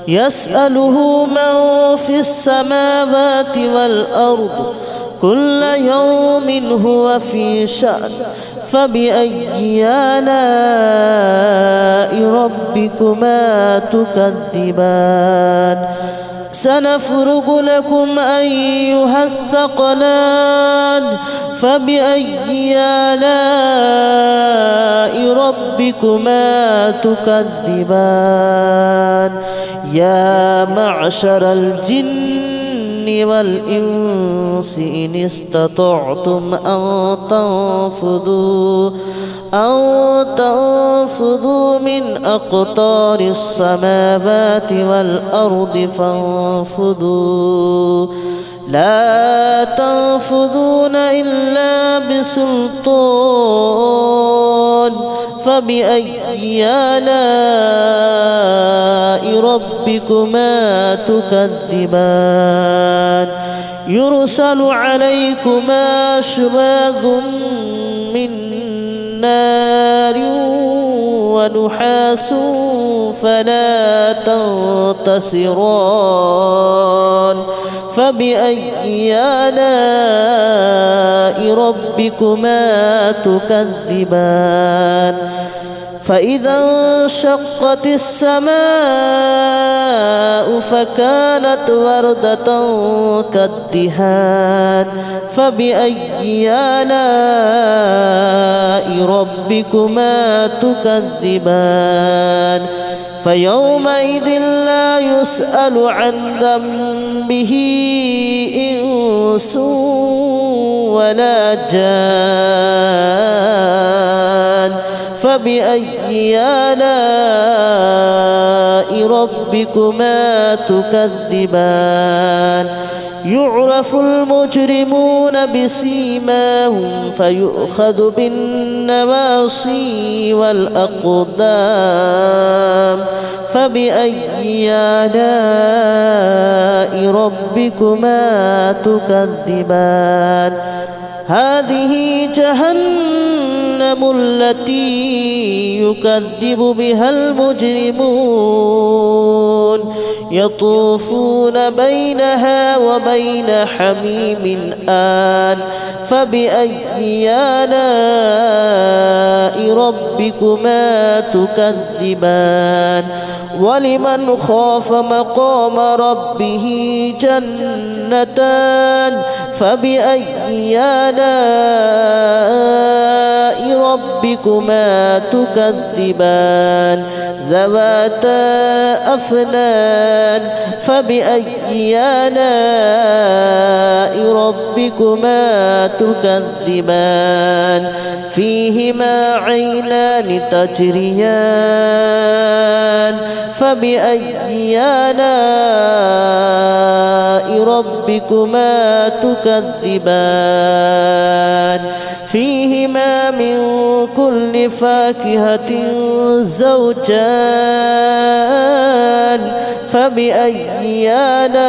يسأله من في السماوات والأرض كل يوم هو في شأن فبأي آلاء ربكما تكذبان سنفرغ لكم أيها الثقلان فبأي آلاء ربكما تكذبان يا معشر الجن والإنس إن استطعتم أن تنفذوا من أقطار السماوات والأرض فانفذوا لا تنفذون إلا بسلطان فبأي آلاء ربكما تكذبان يرسل عليكما شواظ من نار ونحاس فلا تنتصران فبأي آلاء ربكما تكذبان فإذا انشقت السماء فكانت وردة كالدهان فبأي آلاء ربكما تكذبان فيومئذ لا يسأل عن ذنبه إنس ولا جان فبأي آلاء ربكما تكذبان يعرف المجرمون بسيماهم فيؤخذ بالنواصي والأقدام فبأي آلاء ربكما تكذبان هذه جهنم التي يكذب بها المجرمون يطوفون بينها وبين حميم آن فبأي آلاء ربكما تكذبان ولمن خاف مقام ربه جنتان فبأي آلاء ربكما تكذبان ذواتا أفنان فبأي آلاء ربكما تكذبان فيهما عينان تجريان فبأي آلاء ربكما تكذبان فيهما من كل فاكهة زوجان فبأي آلاء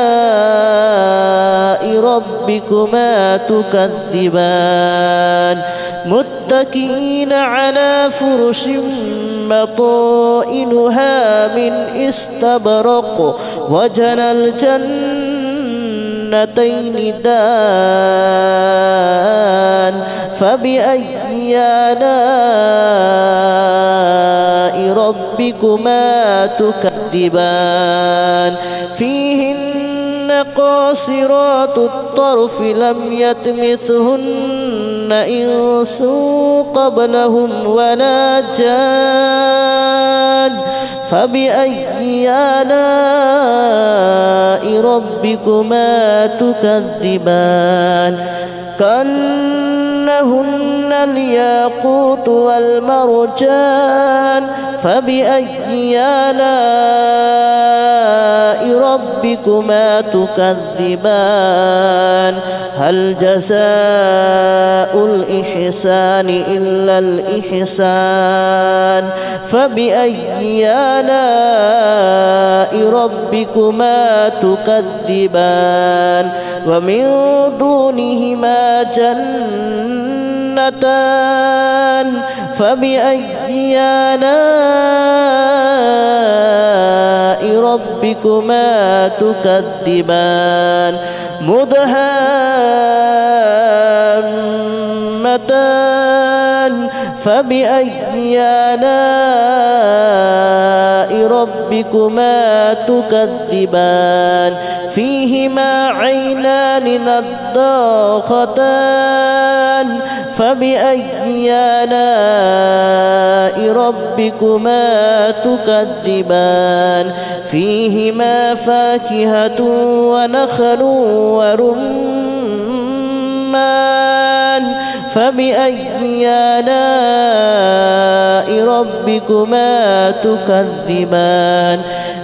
ربكما تكذبان متكئين على فرش بطائنها من استبرق وجنى الجنتين دان فبأي آلاء ربكما تكذبان فيهن قاصرات الطرف لم يطمثهن إنس قبلهم ولا جان فبأي آلاء ربكما تكذبان كأنهن الياقوت والمرجان فبأي آلاء ربكما تكذبان هل جزاء الإحسان إلا الإحسان فبأي آلاء ربكما تكذبان ومن دونهما جنتان فبأي آلاء ربكما تكذبان مدهامتان فبأي آلاء ربكما تكذبان فيهما عينان نضاختان فبأي آلاء ربكما تكذبان فيهما فاكهة ونخل ورمان فبأي آلاء ربكما تكذبان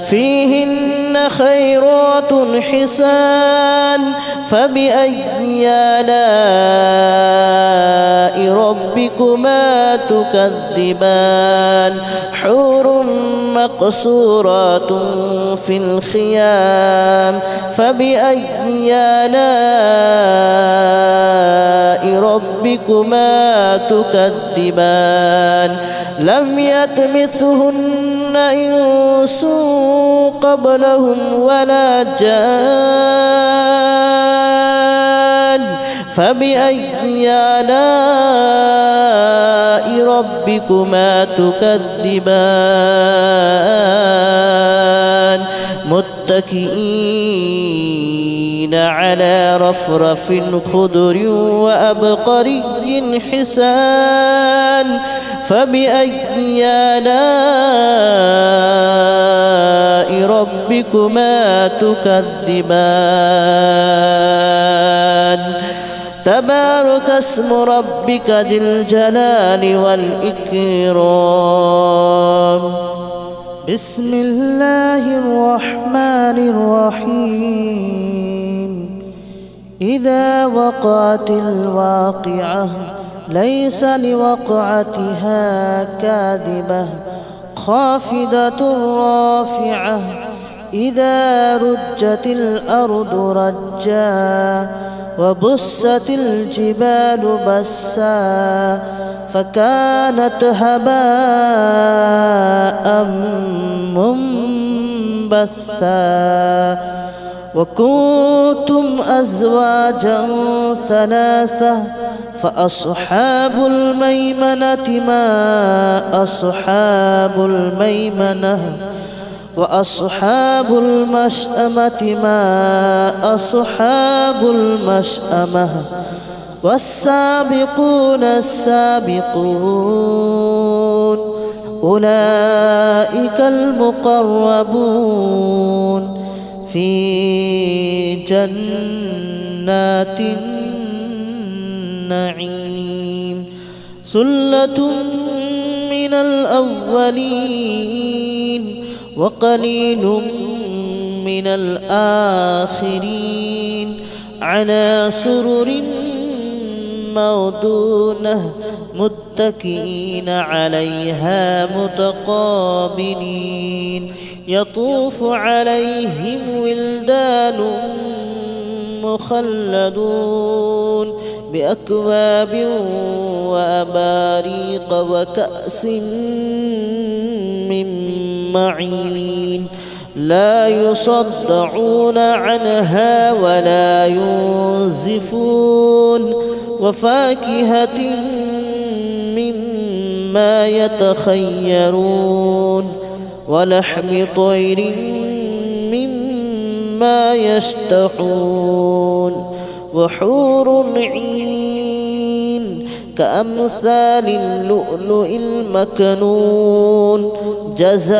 فيهن خيرات حسان فبأي آلاء ربكما تكذبان حور مقصورات في الخيام فبأي آلاء ربكما تكذبان لم يطمثهن إنس قبلهم ولا جان فبأي آلاء ربكما تكذبان متكئين على رفرف خضر وأبقري حسان فبأي آلاء ربكما تكذبان تبارك اسم ربك ذي الجلال والإكرام بسم الله الرحمن الرحيم إذا وقعت الواقعة ليس لوقعتها كاذبة خافضة رافعة إذا رجت الأرض رجا وبست الجبال بسا فكانت هباء منبثا وكنتم أزواجا ثلاثة فأصحاب الميمنة ما أصحاب الميمنة وأصحاب المشأمة ما أصحاب المشأمة والسابقون السابقون أولئك المقربون في جنات النعيم ثلة من الأولين وقليل من الآخرين على سرر موضونة متكئين عليها متقابلين يطوف عليهم ولدان مخلدون بأكواب وأباريق وكأس من معين لا يصدعون عنها ولا ينزفون وفاكهة مما يتخيرون ولحم طير مما يشتهون وحور عين كأمثال اللؤلؤ المكنون جزاء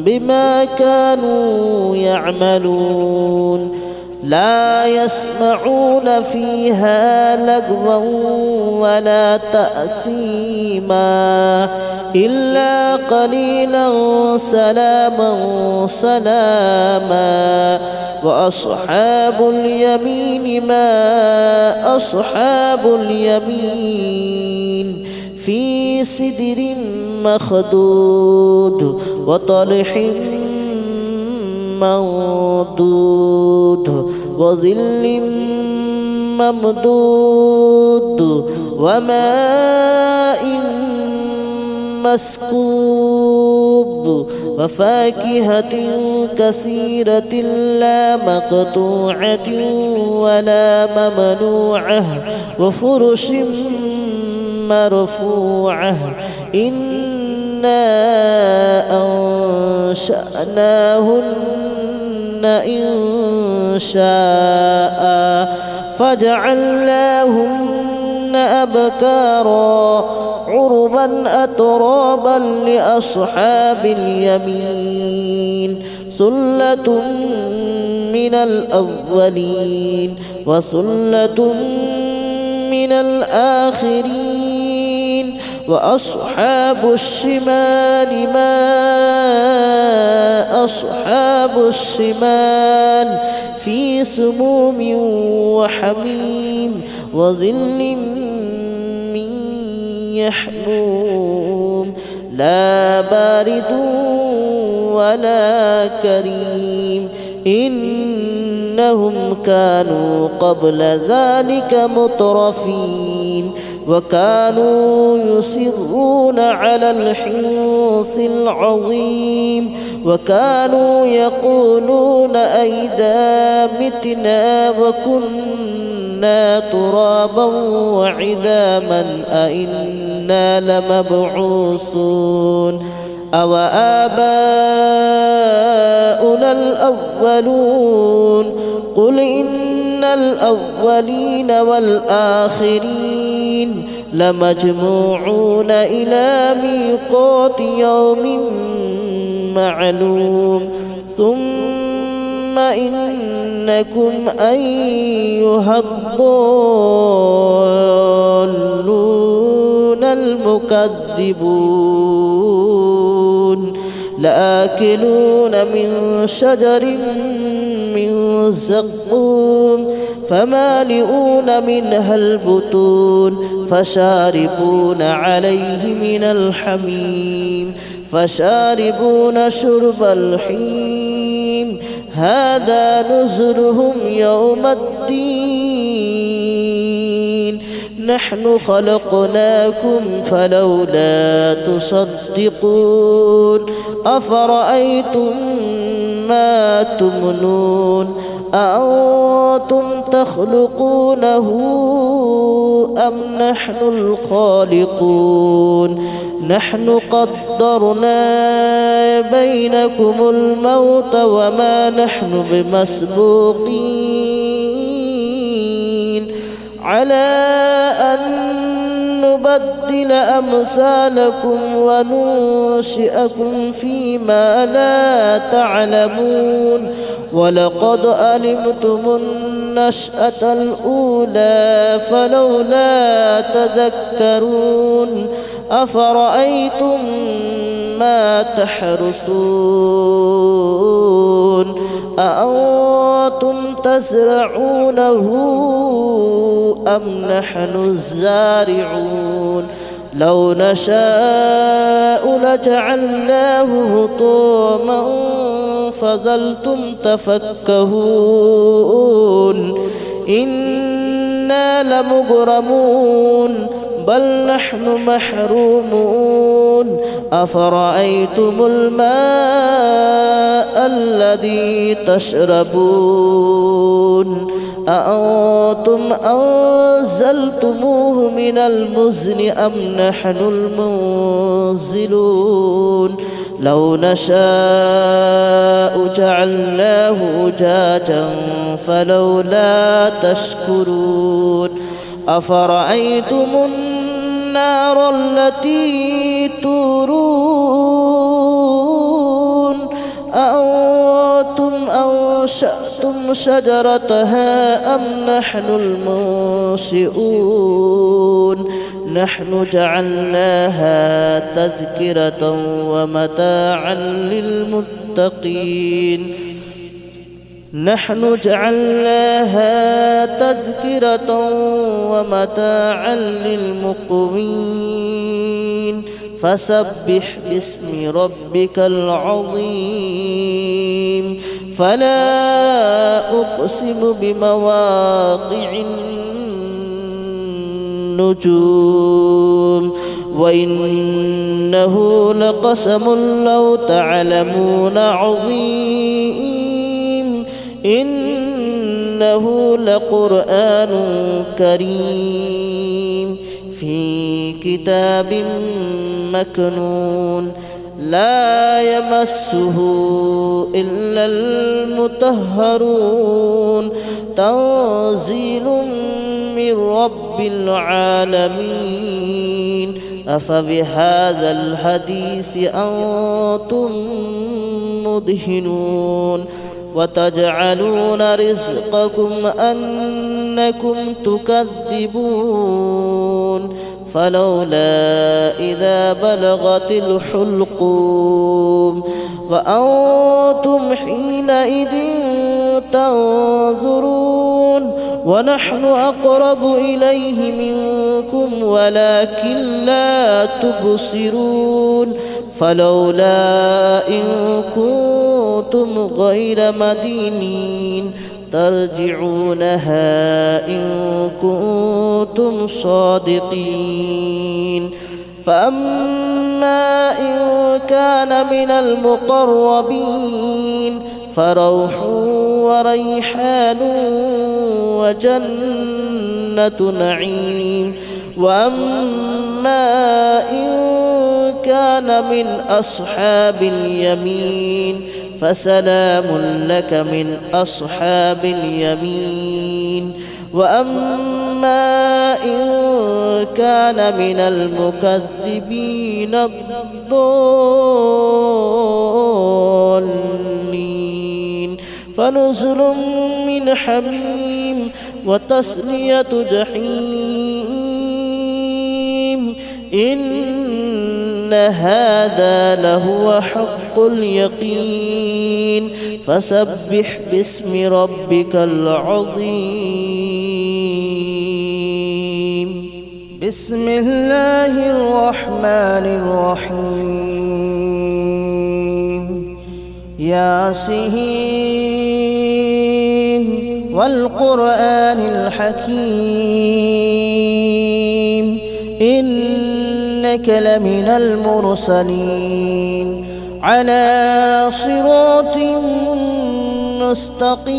بما كانوا يعملون لا يسمعون فيها لغوا ولا تأثيما إلا قليلا سلاما سلاما وأصحاب اليمين ما أصحاب اليمين في سدر مخدود وطلح منضود وظل ممدود وماء مسكوب وفاكهة كثيرة لا مقطوعة ولا ممنوعة وفرش مرفوعة إنا أنشأناهن إن شاء فجعلناهن أبكارا عربا أترابا لأصحاب اليمين ثلة من الأولين وثلة من الآخرين وأصحاب الشمال ما أصحاب الشمال في سموم وحميم وظل من يحموم لا بارد ولا كريم إنهم كانوا قبل ذلك مترفين وكانوا يصرون على الحنث العظيم وكانوا يقولون أئذا متنا وكنا ترابا وعظاما أئنا لمبعوثون أو آباؤنا الأولون قل إن الأولين والآخرين لمجموعون إلى ميقات يوم معلوم ثم إنكم أيها الضالون المكذبون لآكلون من شجر من زقوم فمالئون منها البطون فشاربون عليه من الحميم فشاربون شرب الحميم هذا نزلهم يوم الدين نحن خلقناكم فلولا تصدقون أفرأيتم ما تمنون أأنتم تخلقونه أم نحن الخالقون نحن قدرنا بينكم الموت وما نحن بمسبوقين على أن نبدل أمثالكم وننشئكم فيما لا تعلمون ولقد علمتم النشأة الأولى فلولا تذكرون أفرأيتم ما تحرثون أأنتم تزرعونه أم نحن الزارعون لو نشاء لجعلناه حطاما فظلتم تفكهون إنا لمغرمون بل نحن محرومون أفرأيتم الماء الذي تشربون أأنتم أنزلتموه من المزن أم نحن المنزلون لو نشاء جعلناه أجاجا فلولا تشكرون أفرأيتم النار التي تورون أأنتم أنشأتم شجرتها أم نحن المنشئون نحن جعلناها تذكرة ومتاعا للمتقين نحن جعلناها تذكرة ومتاعا للمقوين فسبح باسم ربك العظيم فلا أقسم بمواقع النجوم وإنه لقسم لو تعلمون عظيم إنه لقرآن كريم في كتاب مكنون لا يمسه إلا المطهرون تنزيل من رب العالمين أفبهذا الحديث أنتم مدهنون وتجعلون رزقكم أنكم تكذبون فلولا إذا بلغت الحلقوم وأنتم حينئذ تنظرون ونحن أقرب إليه منكم ولكن لا تبصرون فلولا إن كنتم غير مدينين ترجعونها إن كنتم صادقين فأما إن كان من المقربين فروح وريحان وجنة نعيم وأما إن كان من أصحاب اليمين فسلام لك من أصحاب اليمين وأما إن كان من المكذبين الضالين فنزل من حميم وتصلية جحيم إن هذا لهو حق اليقين فسبح باسم ربك العظيم بسم الله الرحمن الرحيم ياسين والقرآن الحكيم إنك لمن المرسلين على صراط مستقيم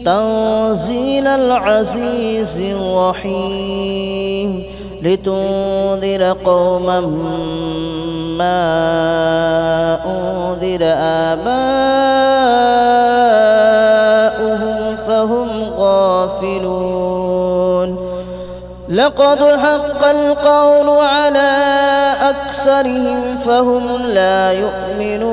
تنزيل العزيز الرحيم لتنذر قوما ما أنذر آباؤهم فهم غافلون لقد حق القول على أكثرهم فهم لا يؤمنون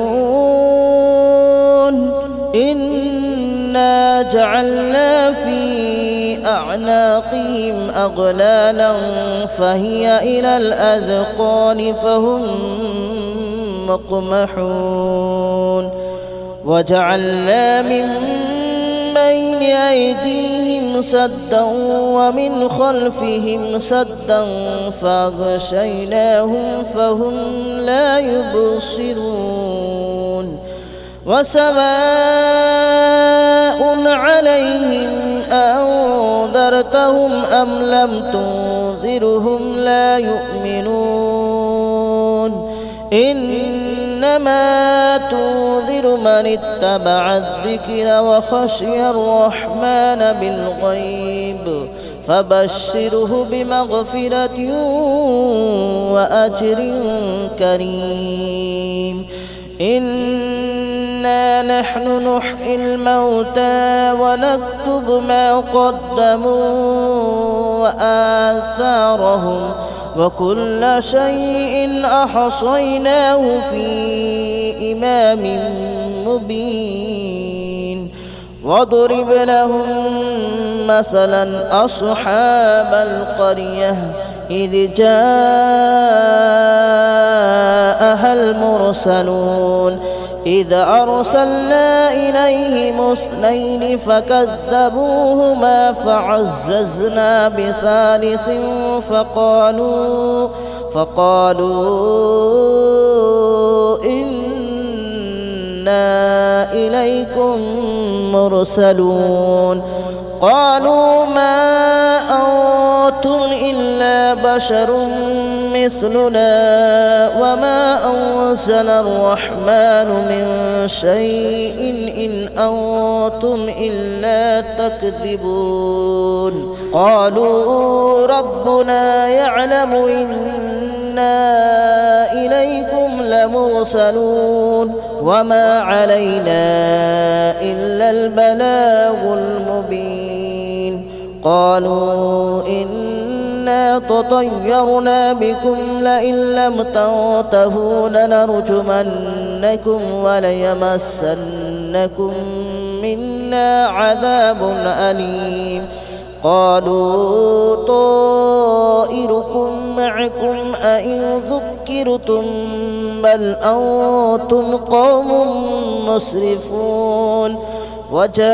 إنا جعلنا في أعناقهم أغلالا فهي إلى الأذقان فهم مقمحون وجعلنا من بين أيديهم سدا ومن خلفهم سدا فأغشيناهم فهم لا يبصرون وسواء عليهم أنذرتهم أم لم تنذرهم لا يؤمنون إنما تنذر من اتبع الذكر وخشي الرحمن بالغيب فبشره بمغفرة وأجر كريم إنا نحن نحيي الموتى ونكتب ما قدموا وآثارهم وكل شيء أحصيناه في إمام مبين واضرب لهم مثلا أصحاب القرية إذ جاءها المرسلون إذ أرسلنا إليهم اثنين فكذبوهما فعززنا بثالث فقالوا إنا إليكم مرسلون قالوا ما أنتم إلا بشر مثلنا وما أنزل الرحمن من شيء إن أنتم إلا تكذبون قالوا ربنا يعلم إنا إليكم لمرسلون وما علينا إلا البلاغ المبين قالوا إنا تطيرنا بكم لئن لم تنتهوا لنرجمنكم وليمسنكم منا عذاب أليم قالوا طائركم معكم أئن ذكرتم بل أنتم قوم مسرفون وجاء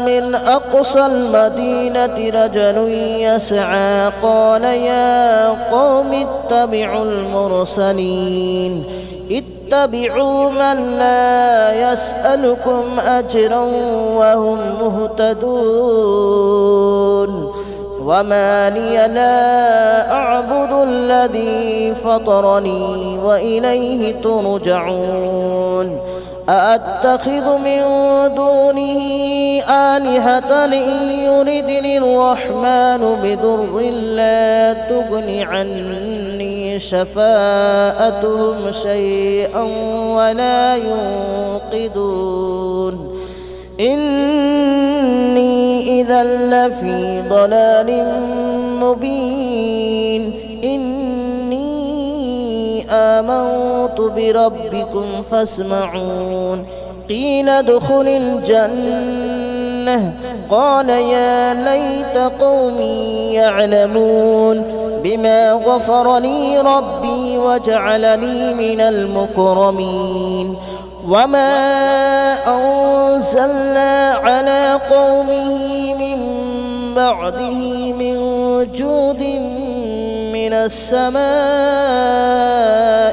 من أقصى المدينة رجل يسعى قال يا قوم اتبعوا المرسلين اتبعوا من لا يسألكم أجرا وهم مهتدون وما لي لا أعبد الذي فطرني وإليه ترجعون أأتخذ من دونه آلهة إن يردني الرحمن بضر لا تغن عني شفاءتهم شيئا ولا ينقذون إني إذا لفي ضلال مبين آمنت بربكم فاسمعون قيل ادخل الجنة قال يا ليت قومي يعلمون بما غفر لي ربي وجعلني من المكرمين وما أنزلنا على قومه من بعده من جود من السماء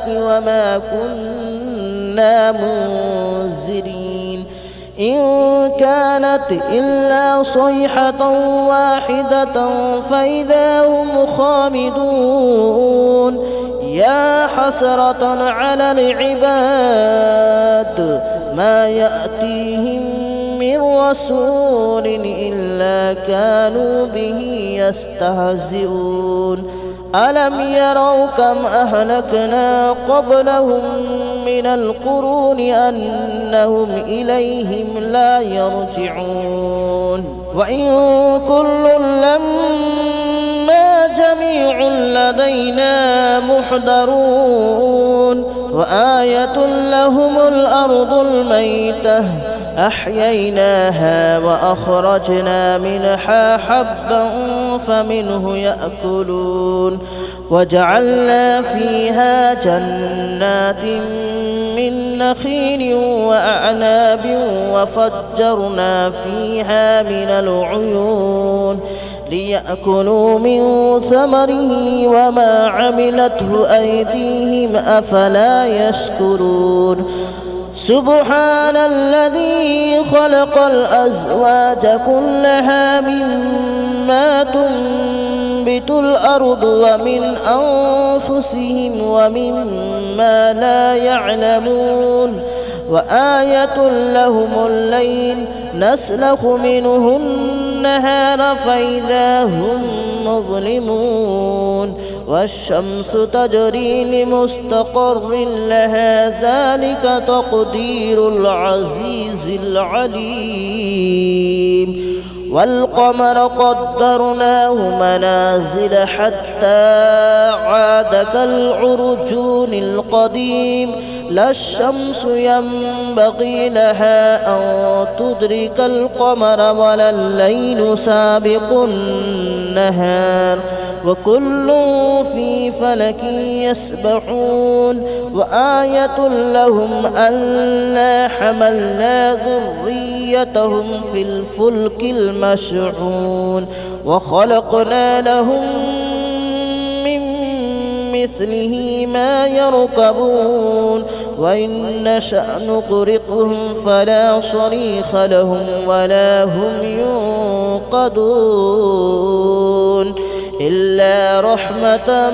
وما كنا منزلين إن كانت إلا صيحة واحدة فإذا هم خامدون يا حسرة على العباد ما يأتيهم من رسول إلا كانوا به يستهزئون ألم يروا كم أهلكنا قبلهم من القرون أنهم إليهم لا يرجعون وإن كل لما جميع لدينا محضرون وآية لهم الأرض الميتة أحييناها وأخرجنا منها حبا فمنه يأكلون وجعلنا فيها جنات من نخيل وأعناب وفجرنا فيها من العيون ليأكلوا من ثمره وما عملته أيديهم أفلا يشكرون سبحان الذي خلق الأزواج كلها مما تنبت الأرض ومن أنفسهم ومما لا يعلمون وآية لهم الليل نسلخ منه النهار فإذا هم مظلمون والشمس تجري لمستقر لها ذلك تقدير العزيز العليم والقمر قدرناه منازل حتى عاد كالعرجون القديم لا الشمس ينبغي لها أن تدرك القمر ولا الليل سابق النهار وكل في فلك يسبحون وآية لهم ألا حملنا ذريتهم في الفلك المشحون وخلقنا لهم من مثله ما يركبون وإن نشأ نغرقهم فلا صريخ لهم ولا هم ينقذون إلا رحمة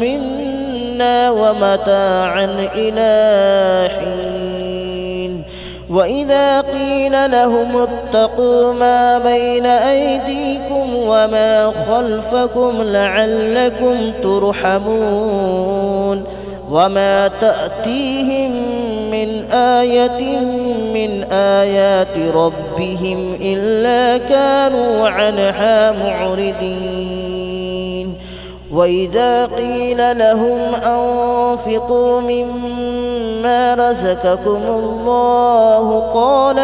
منا ومتاعا إلى حين وإذا قيل لهم اتقوا ما بين أيديكم وما خلفكم لعلكم ترحمون وما تأتيهم من آية من آيات ربهم إلا كانوا عنها معرضين وإذا قيل لهم أنفقوا مما رزقكم الله قال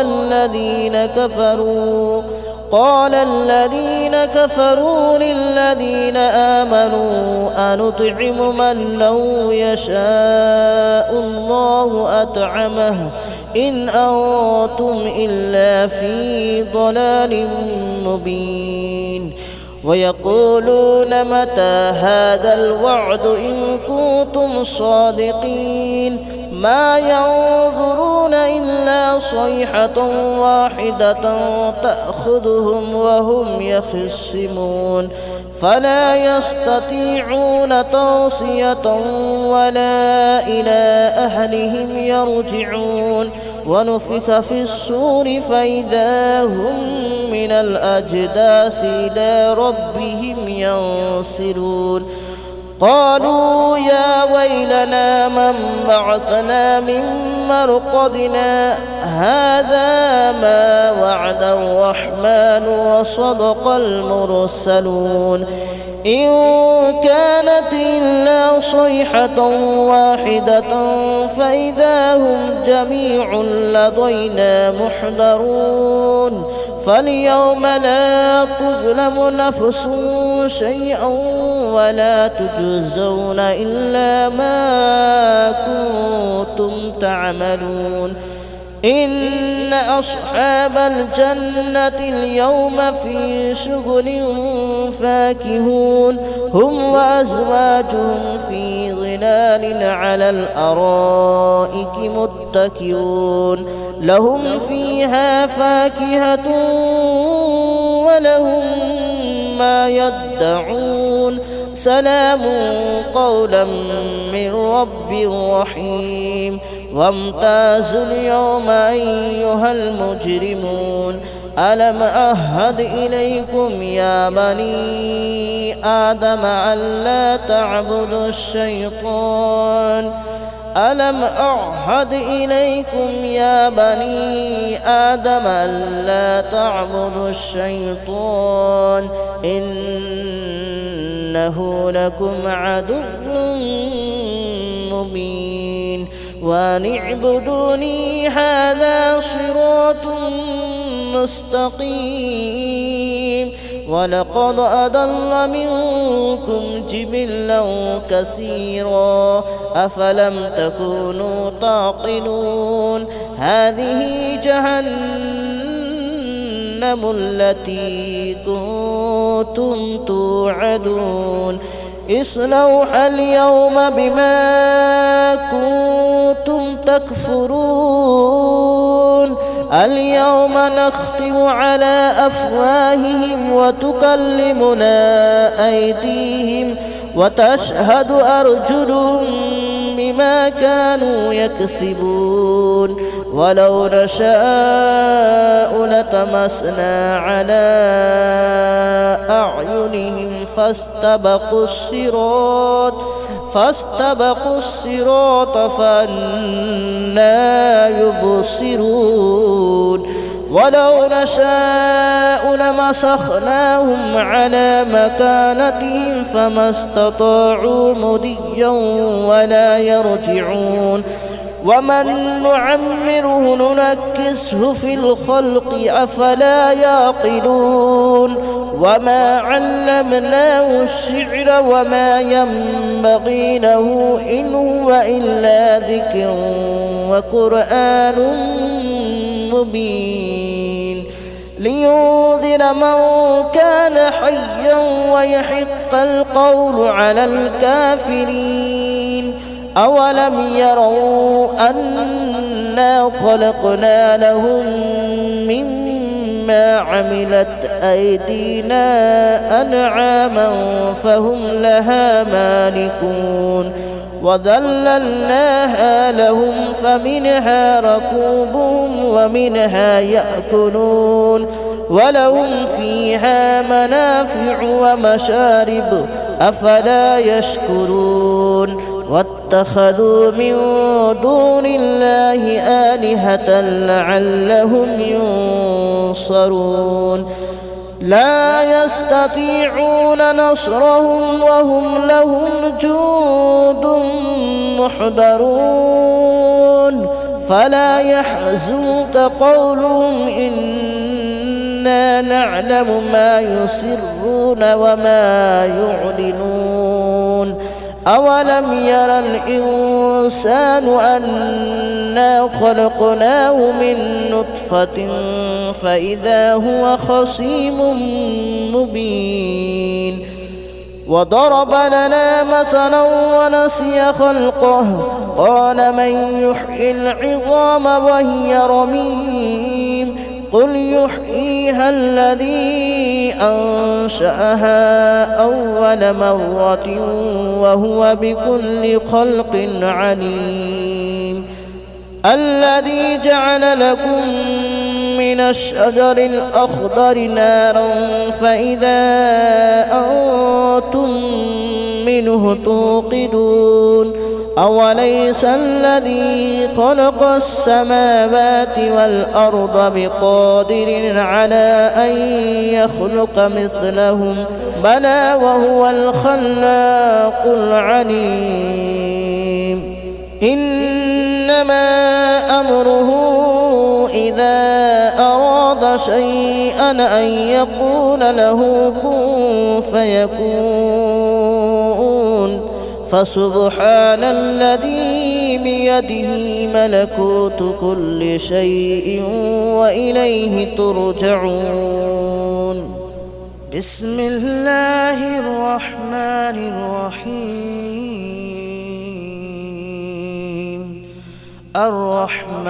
الذين كفروا للذين آمنوا أنطعم من لو يشاء الله أطعمه إن أنتم إلا في ضلال مبين ويقولون متى هذا الوعد إن كنتم صادقين ما ينظرون إلا صيحة واحدة تأخذهم وهم يخصمون فلا يستطيعون توصية ولا إلى أهلهم يرجعون ونفخ في الصور فإذا هم من الأجداث إلى ربهم ينسلون قالوا يا ويلنا من بعثنا من مرقدنا هذا ما وعد الرحمن وصدق المرسلون إن كانت إلا صيحة واحدة فإذا هم جميع لدينا محضرون فاليوم لا تظلم نفس شيئا ولا تجزون إلا ما كنتم تعملون إن أصحاب الجنة اليوم في شغل فاكهون هم وأزواجهم في ظلال على الأرائك متكئون لهم فيها فاكهة ولهم ما يدعون سلام قولا من رب رحيم وامتازوا اليوم أيها المجرمون ألم أعهد إليكم يا بني آدم ألا تعبدوا الشيطان ألم أعهد إليكم يا بني آدم ألا تعبدوا الشيطان إنه لكم عدو مبين وأن اعبدوني هذا صراط مستقيم ولقد أضل منكم جبلا كثيرا أفلم تكونوا تعقلون هذه جهنم التي كنتم توعدون اصلوها اليوم بما كنتم تكفرون اليوم نختم على أفواههم وتكلمنا أيديهم وتشهد أرجلهم بما كانوا يكسبون ولو نشاء لطمسنا على أعينهم فاستبقوا الصراط فأنى يبصرون ولو نشاء لمسخناهم على مكانتهم فما استطاعوا مضيا ولا يرجعون ومن نعمره ننكسه في الخلق أفلا يعقلون وما علمناه الشعر وما ينبغي له إن هو إلا ذكر وقرآن مبين لينذر من كان حيا ويحق القول على الكافرين أولم يروا أنا خلقنا لهم مما عملت أيدينا أنعاما فهم لها مالكون وذللناها لهم فمنها ركوبهم ومنها يأكلون ولهم فيها منافع ومشارب أفلا يشكرون واتخذوا من دون الله آلهة لعلهم ينصرون لا يستطيعون نصرهم وهم لهم جند محضرون فلا يحزنك قولهم إنا نعلم ما يسرون وما يعلنون أولم ير الإنسان أنا خلقناه من نطفة فإذا هو خصيم مبين وضرب لنا مثلا ونسي خلقه قال من يحيي العظام وهي رميم قل يحييها الذي أنشأها أول مرة وهو بكل خلق عليم الذي جعل لكم من الشجر الأخضر نارا فإذا أنتم منه توقدون أوليس الذي خلق السماوات والأرض بقادر على أن يخلق مثلهم بلى وهو الخلاق العليم إنما أمره إذا أراد شيئا أن يقول له كن فيكون فسبحان الذي بيده ملكوت كل شيء وإليه ترجعون بسم الله الرحمن الرحيم الرحمن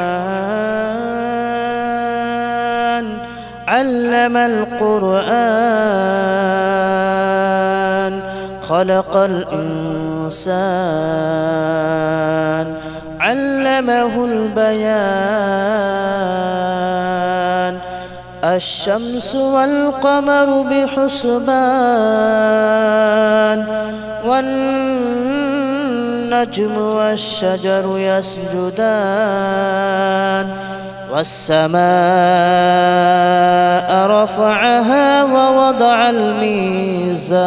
علم القرآن خلق الإنسان علمه البيان الشمس والقمر بحسبان والنهار والنجم والشجر يسجدان والسماء رفعها ووضع الميزان